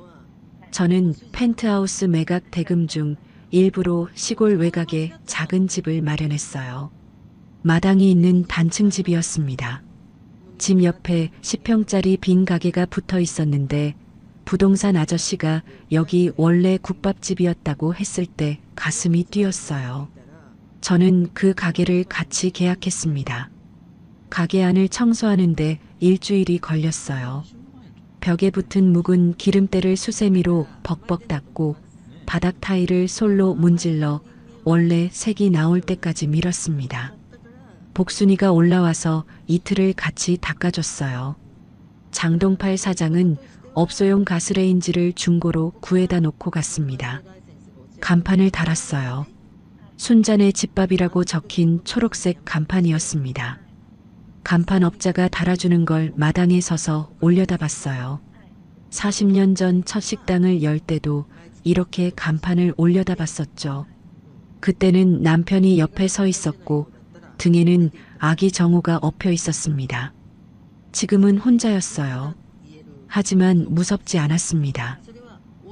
저는 펜트하우스 매각 대금 중 일부로 시골 외곽에 작은 집을 마련했어요. 마당이 있는 단층 집이었습니다. 집 옆에 10평짜리 빈 가게가 붙어 있었는데 부동산 아저씨가 여기 원래 국밥집이었다고 했을 때 가슴이 뛰었어요. 저는 그 가게를 같이 계약했습니다. 가게 안을 청소하는데 일주일이 걸렸어요. 벽에 붙은 묵은 기름때를 수세미로 벅벅 닦고 바닥 타일을 솔로 문질러 원래 색이 나올 때까지 밀었습니다. 복순이가 올라와서 이틀을 같이 닦아줬어요. 장동팔 사장은 업소용 가스레인지를 중고로 구해다 놓고 갔습니다. 간판을 달았어요. 순잔의 집밥이라고 적힌 초록색 간판이었습니다. 간판 업자가 달아주는 걸 마당에 서서 올려다봤어요. 40년 전 첫 식당을 열 때도 이렇게 간판을 올려다봤었죠. 그때는 남편이 옆에 서 있었고 등에는 아기 정우가 엎여 있었습니다. 지금은 혼자였어요. 하지만 무섭지 않았습니다.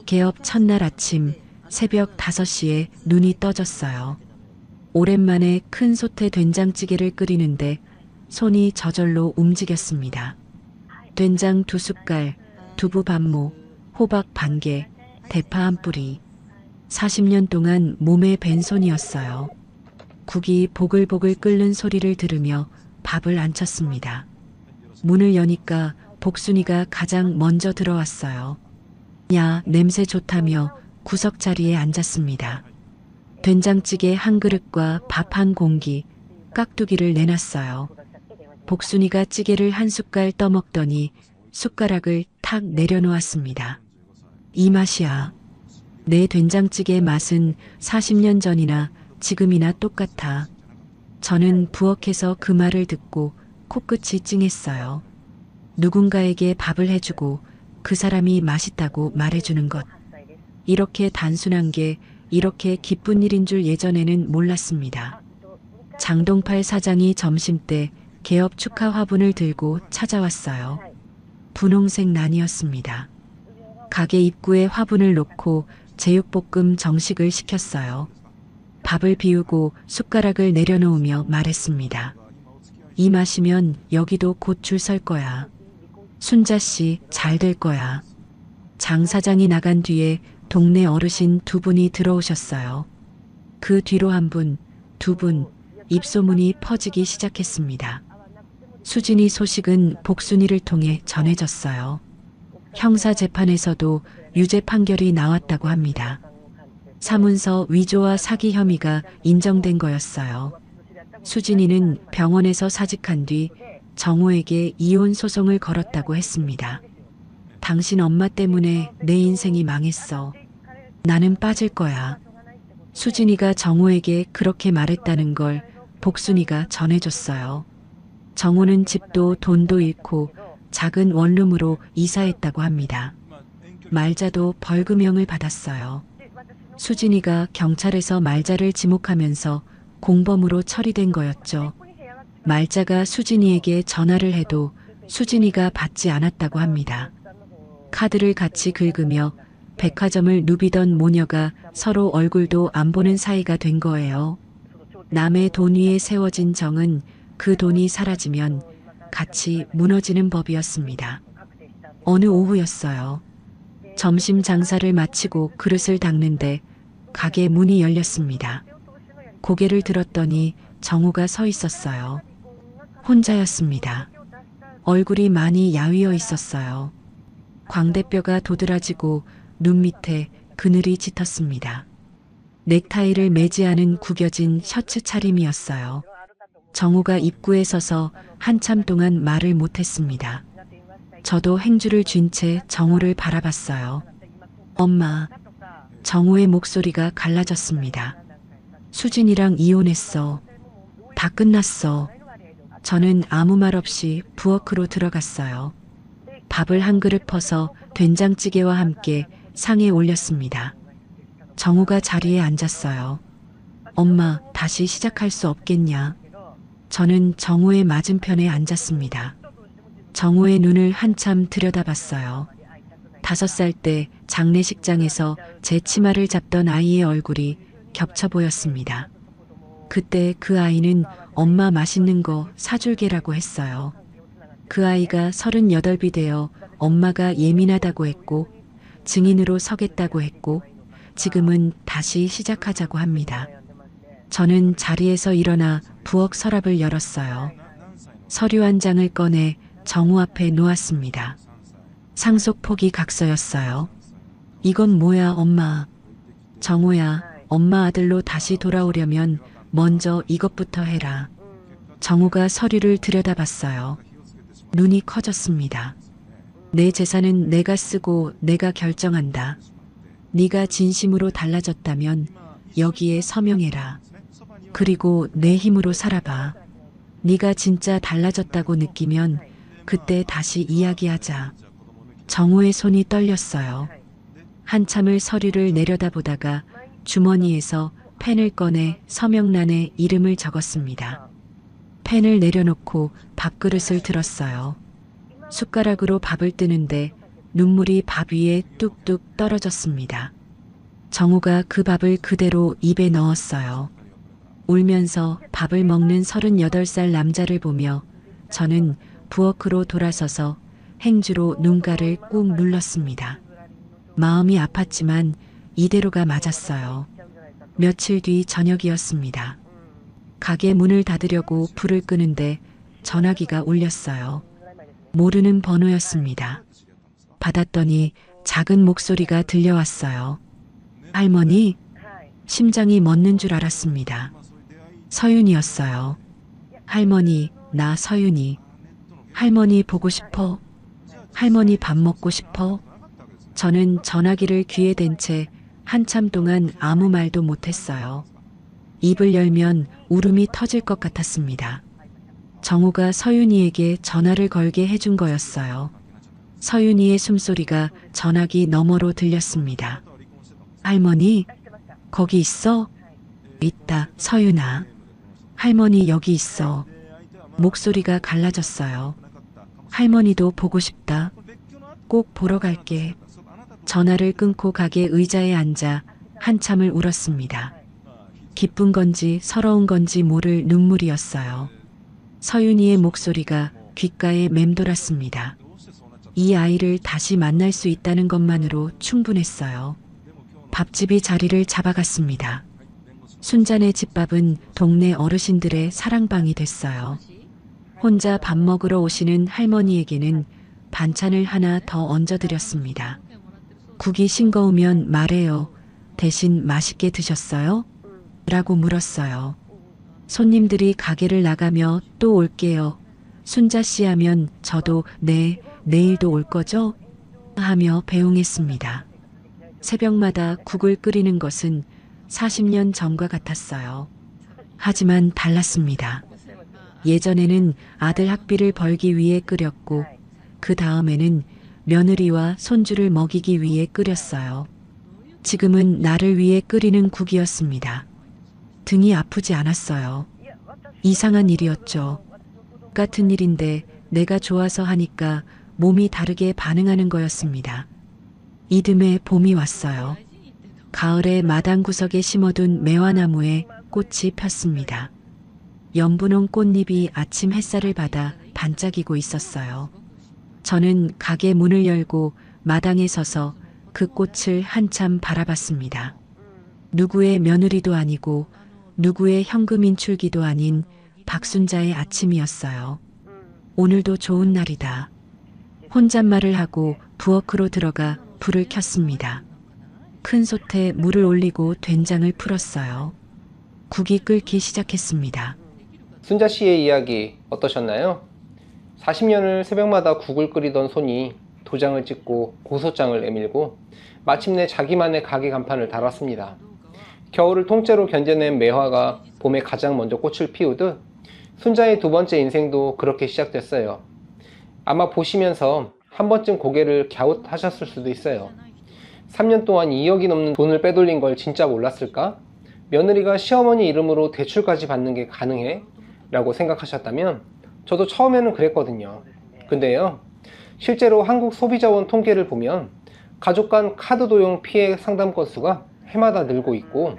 개업 첫날 아침 새벽 5시에 눈이 떠졌어요. 오랜만에 큰 솥에 된장찌개를 끓이는데 손이 저절로 움직였습니다. 된장 2숟갈, 두부 반모, 호박 반 개, 대파 한 뿌리. 40년 동안 몸에 밴 손이었어요. 국이 보글보글 끓는 소리를 들으며 밥을 안 쳤습니다. 문을 여니까 복순이가 가장 먼저 들어왔어요. 야, 냄새 좋다며 구석 자리에 앉았습니다. 된장찌개 한 그릇과 밥 한 공기, 깍두기를 내놨어요. 복순이가 찌개를 한 숟갈 떠먹더니 숟가락을 탁 내려놓았습니다. 이 맛이야. 내 된장찌개 맛은 40년 전이나 지금이나 똑같아. 저는 부엌에서 그 말을 듣고 코끝이 찡했어요. 누군가에게 밥을 해주고 그 사람이 맛있다고 말해주는 것. 이렇게 단순한 게 이렇게 기쁜 일인 줄 예전에는 몰랐습니다. 장동팔 사장이 점심때 개업 축하 화분을 들고 찾아왔어요. 분홍색 난이었습니다. 가게 입구에 화분을 놓고 제육볶음 정식을 시켰어요. 밥을 비우고 숟가락을 내려놓으며 말했습니다. 이 맛이면 여기도 곧 줄 설 거야. 순자 씨 잘 될 거야. 장 사장이 나간 뒤에 동네 어르신 두 분이 들어오셨어요. 그 뒤로 한 분, 두 분, 입소문이 퍼지기 시작했습니다. 수진이 소식은 복순이를 통해 전해졌어요. 형사 재판에서도 유죄 판결이 나왔다고 합니다. 사문서 위조와 사기 혐의가 인정된 거였어요. 수진이는 병원에서 사직한 뒤 정호에게 이혼 소송을 걸었다고 했습니다. 당신 엄마 때문에 내 인생이 망했어. 나는 빠질 거야. 수진이가 정호에게 그렇게 말했다는 걸 복순이가 전해줬어요. 정호는 집도 돈도 잃고 작은 원룸으로 이사했다고 합니다. 말자도 벌금형을 받았어요. 수진이가 경찰에서 말자를 지목하면서 공범으로 처리된 거였죠. 말자가 수진이에게 전화를 해도 수진이가 받지 않았다고 합니다. 카드를 같이 긁으며 백화점을 누비던 모녀가 서로 얼굴도 안 보는 사이가 된 거예요. 남의 돈 위에 세워진 정은 그 돈이 사라지면 같이 무너지는 법이었습니다. 어느 오후였어요. 점심 장사를 마치고 그릇을 닦는데 가게 문이 열렸습니다. 고개를 들었더니 정우가 서 있었어요. 혼자였습니다. 얼굴이 많이 야위어 있었어요. 광대뼈가 도드라지고 눈 밑에 그늘이 짙었습니다. 넥타이를 매지 않은 구겨진 셔츠 차림이었어요. 정우가 입구에 서서 한참 동안 말을 못했습니다. 저도 행주를 쥔 채 정우를 바라봤어요. 엄마, 정우의 목소리가 갈라졌습니다. 수진이랑 이혼했어. 다 끝났어. 저는 아무 말 없이 부엌으로 들어갔어요. 밥을 한 그릇 퍼서 된장찌개와 함께 상에 올렸습니다. 정우가 자리에 앉았어요. 엄마, 다시 시작할 수 없겠냐? 저는 정우의 맞은편에 앉았습니다. 정우의 눈을 한참 들여다봤어요. 5살 때 장례식장에서 제 치마를 잡던 아이의 얼굴이 겹쳐 보였습니다. 그때 그 아이는 엄마 맛있는 거 사줄게라고 했어요. 그 아이가 38이 되어 엄마가 예민하다고 했고 증인으로 서겠다고 했고 지금은 다시 시작하자고 합니다. 저는 자리에서 일어나 부엌 서랍을 열었어요. 서류 한 장을 꺼내 정우 앞에 놓았습니다. 상속포기 각서였어요. 이건 뭐야, 엄마? 정우야, 엄마 아들로 다시 돌아오려면 먼저 이것부터 해라. 정우가 서류를 들여다봤어요. 눈이 커졌습니다. 내 재산은 내가 쓰고 내가 결정한다. 네가 진심으로 달라졌다면 여기에 서명해라. 그리고 내 힘으로 살아봐. 네가 진짜 달라졌다고 느끼면 그때 다시 이야기하자. 정우의 손이 떨렸어요. 한참을 서류를 내려다보다가 주머니에서 펜을 꺼내 서명란에 이름을 적었습니다. 펜을 내려놓고 밥그릇을 들었어요. 숟가락으로 밥을 뜨는데 눈물이 밥 위에 뚝뚝 떨어졌습니다. 정우가 그 밥을 그대로 입에 넣었어요. 울면서 밥을 먹는 38살 남자를 보며 저는 부엌으로 돌아서서 행주로 눈가를 꾹 눌렀습니다. 마음이 아팠지만 이대로가 맞았어요. 며칠 뒤 저녁이었습니다. 가게 문을 닫으려고 불을 끄는데 전화기가 울렸어요. 모르는 번호였습니다. 받았더니 작은 목소리가 들려왔어요. 할머니? 심장이 멎는 줄 알았습니다. 서윤이었어요. 할머니, 나 서윤이. 할머니 보고 싶어? 할머니 밥 먹고 싶어? 저는 전화기를 귀에 댄 채 한참 동안 아무 말도 못했어요. 입을 열면 울음이 터질 것 같았습니다. 정우가 서윤이에게 전화를 걸게 해준 거였어요. 서윤이의 숨소리가 전화기 너머로 들렸습니다. 할머니, 거기 있어? 있다, 서윤아. 할머니 여기 있어. 목소리가 갈라졌어요. 할머니도 보고 싶다. 꼭 보러 갈게. 전화를 끊고 가게 의자에 앉아 한참을 울었습니다. 기쁜 건지 서러운 건지 모를 눈물이었어요. 서윤이의 목소리가 귓가에 맴돌았습니다. 이 아이를 다시 만날 수 있다는 것만으로 충분했어요. 밥집이 자리를 잡아갔습니다. 순자네 집밥은 동네 어르신들의 사랑방이 됐어요. 혼자 밥 먹으러 오시는 할머니에게는 반찬을 하나 더 얹어드렸습니다. 국이 싱거우면 말해요. 대신 맛있게 드셨어요? 라고 물었어요. 손님들이 가게를 나가며 또 올게요. 순자 씨 하면 저도 네, 내일도 올 거죠? 하며 배웅했습니다. 새벽마다 국을 끓이는 것은 40년 전과 같았어요. 하지만 달랐습니다. 예전에는 아들 학비를 벌기 위해 끓였고 그 다음에는 며느리와 손주를 먹이기 위해 끓였어요. 지금은 나를 위해 끓이는 국이었습니다. 등이 아프지 않았어요. 이상한 일이었죠. 같은 일인데 내가 좋아서 하니까 몸이 다르게 반응하는 거였습니다. 이듬해 봄이 왔어요. 가을에 마당 구석에 심어둔 매화나무에 꽃이 폈습니다. 연분홍 꽃잎이 아침 햇살을 받아 반짝이고 있었어요. 저는 가게 문을 열고 마당에 서서 그 꽃을 한참 바라봤습니다. 누구의 며느리도 아니고 누구의 현금 인출기도 아닌 박순자의 아침이었어요. 오늘도 좋은 날이다. 혼잣말을 하고 부엌으로 들어가 불을 켰습니다. 큰 솥에 물을 올리고 된장을 풀었어요. 국이 끓기 시작했습니다. 순자 씨의 이야기 어떠셨나요? 40년을 새벽마다 국을 끓이던 손이 도장을 찍고 고소장을 내밀고 마침내 자기만의 가게 간판을 달았습니다. 겨울을 통째로 견뎌낸 매화가 봄에 가장 먼저 꽃을 피우듯 순자의 두 번째 인생도 그렇게 시작됐어요. 아마 보시면서 한 번쯤 고개를 갸웃하셨을 수도 있어요. 3년 동안 2억이 넘는 돈을 빼돌린 걸 진짜 몰랐을까? 며느리가 시어머니 이름으로 대출까지 받는 게 가능해? 라고 생각하셨다면 저도 처음에는 그랬거든요. 근데요, 실제로 한국 소비자원 통계를 보면 가족 간 카드 도용 피해 상담 건수가 해마다 늘고 있고,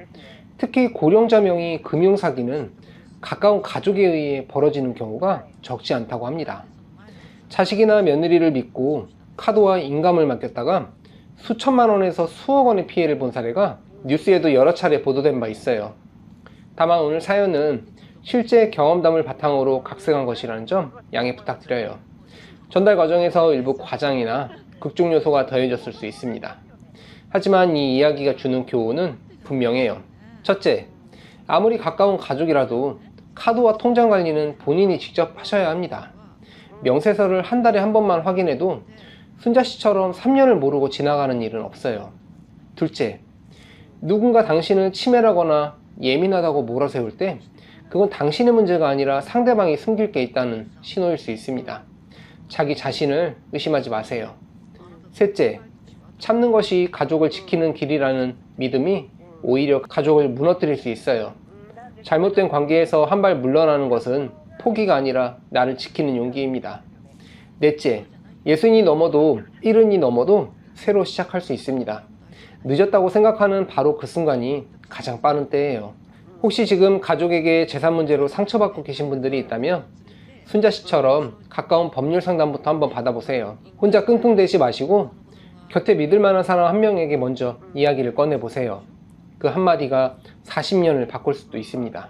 특히 고령자 명의 금융사기는 가까운 가족에 의해 벌어지는 경우가 적지 않다고 합니다. 자식이나 며느리를 믿고 카드와 인감을 맡겼다가 수천만 원에서 수억 원의 피해를 본 사례가 뉴스에도 여러 차례 보도된 바 있어요. 다만 오늘 사연은 실제 경험담을 바탕으로 각색한 것이라는 점 양해 부탁드려요. 전달 과정에서 일부 과장이나 극중 요소가 더해졌을 수 있습니다. 하지만 이 이야기가 주는 교훈은 분명해요. 첫째, 아무리 가까운 가족이라도 카드와 통장 관리는 본인이 직접 하셔야 합니다. 명세서를 한 달에 한 번만 확인해도 순자씨처럼 3년을 모르고 지나가는 일은 없어요. 둘째, 누군가 당신을 치매라거나 예민하다고 몰아세울 때 그건 당신의 문제가 아니라 상대방이 숨길 게 있다는 신호일 수 있습니다. 자기 자신을 의심하지 마세요. 셋째, 참는 것이 가족을 지키는 길이라는 믿음이 오히려 가족을 무너뜨릴 수 있어요. 잘못된 관계에서 한 발 물러나는 것은 포기가 아니라 나를 지키는 용기입니다. 넷째, 60이 넘어도 70이 넘어도 새로 시작할 수 있습니다. 늦었다고 생각하는 바로 그 순간이 가장 빠른 때예요. 혹시 지금 가족에게 재산 문제로 상처받고 계신 분들이 있다면 순자씨처럼 가까운 법률 상담부터 한번 받아보세요. 혼자 끙끙대지 마시고 곁에 믿을 만한 사람 한 명에게 먼저 이야기를 꺼내보세요. 그 한마디가 40년을 바꿀 수도 있습니다.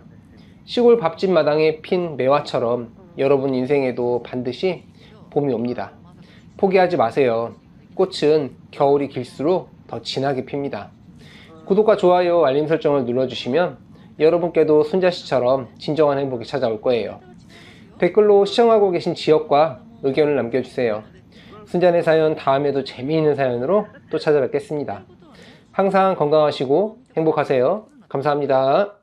시골 밥집 마당에 핀 매화처럼 여러분 인생에도 반드시 봄이 옵니다. 포기하지 마세요. 꽃은 겨울이 길수록 더 진하게 핍니다. 구독과 좋아요, 알림 설정을 눌러주시면 여러분께도 순자씨처럼 진정한 행복이 찾아올 거예요. 댓글로 시청하고 계신 지역과 의견을 남겨주세요. 순자네 사연 다음에도 재미있는 사연으로 또 찾아뵙겠습니다. 항상 건강하시고 행복하세요. 감사합니다.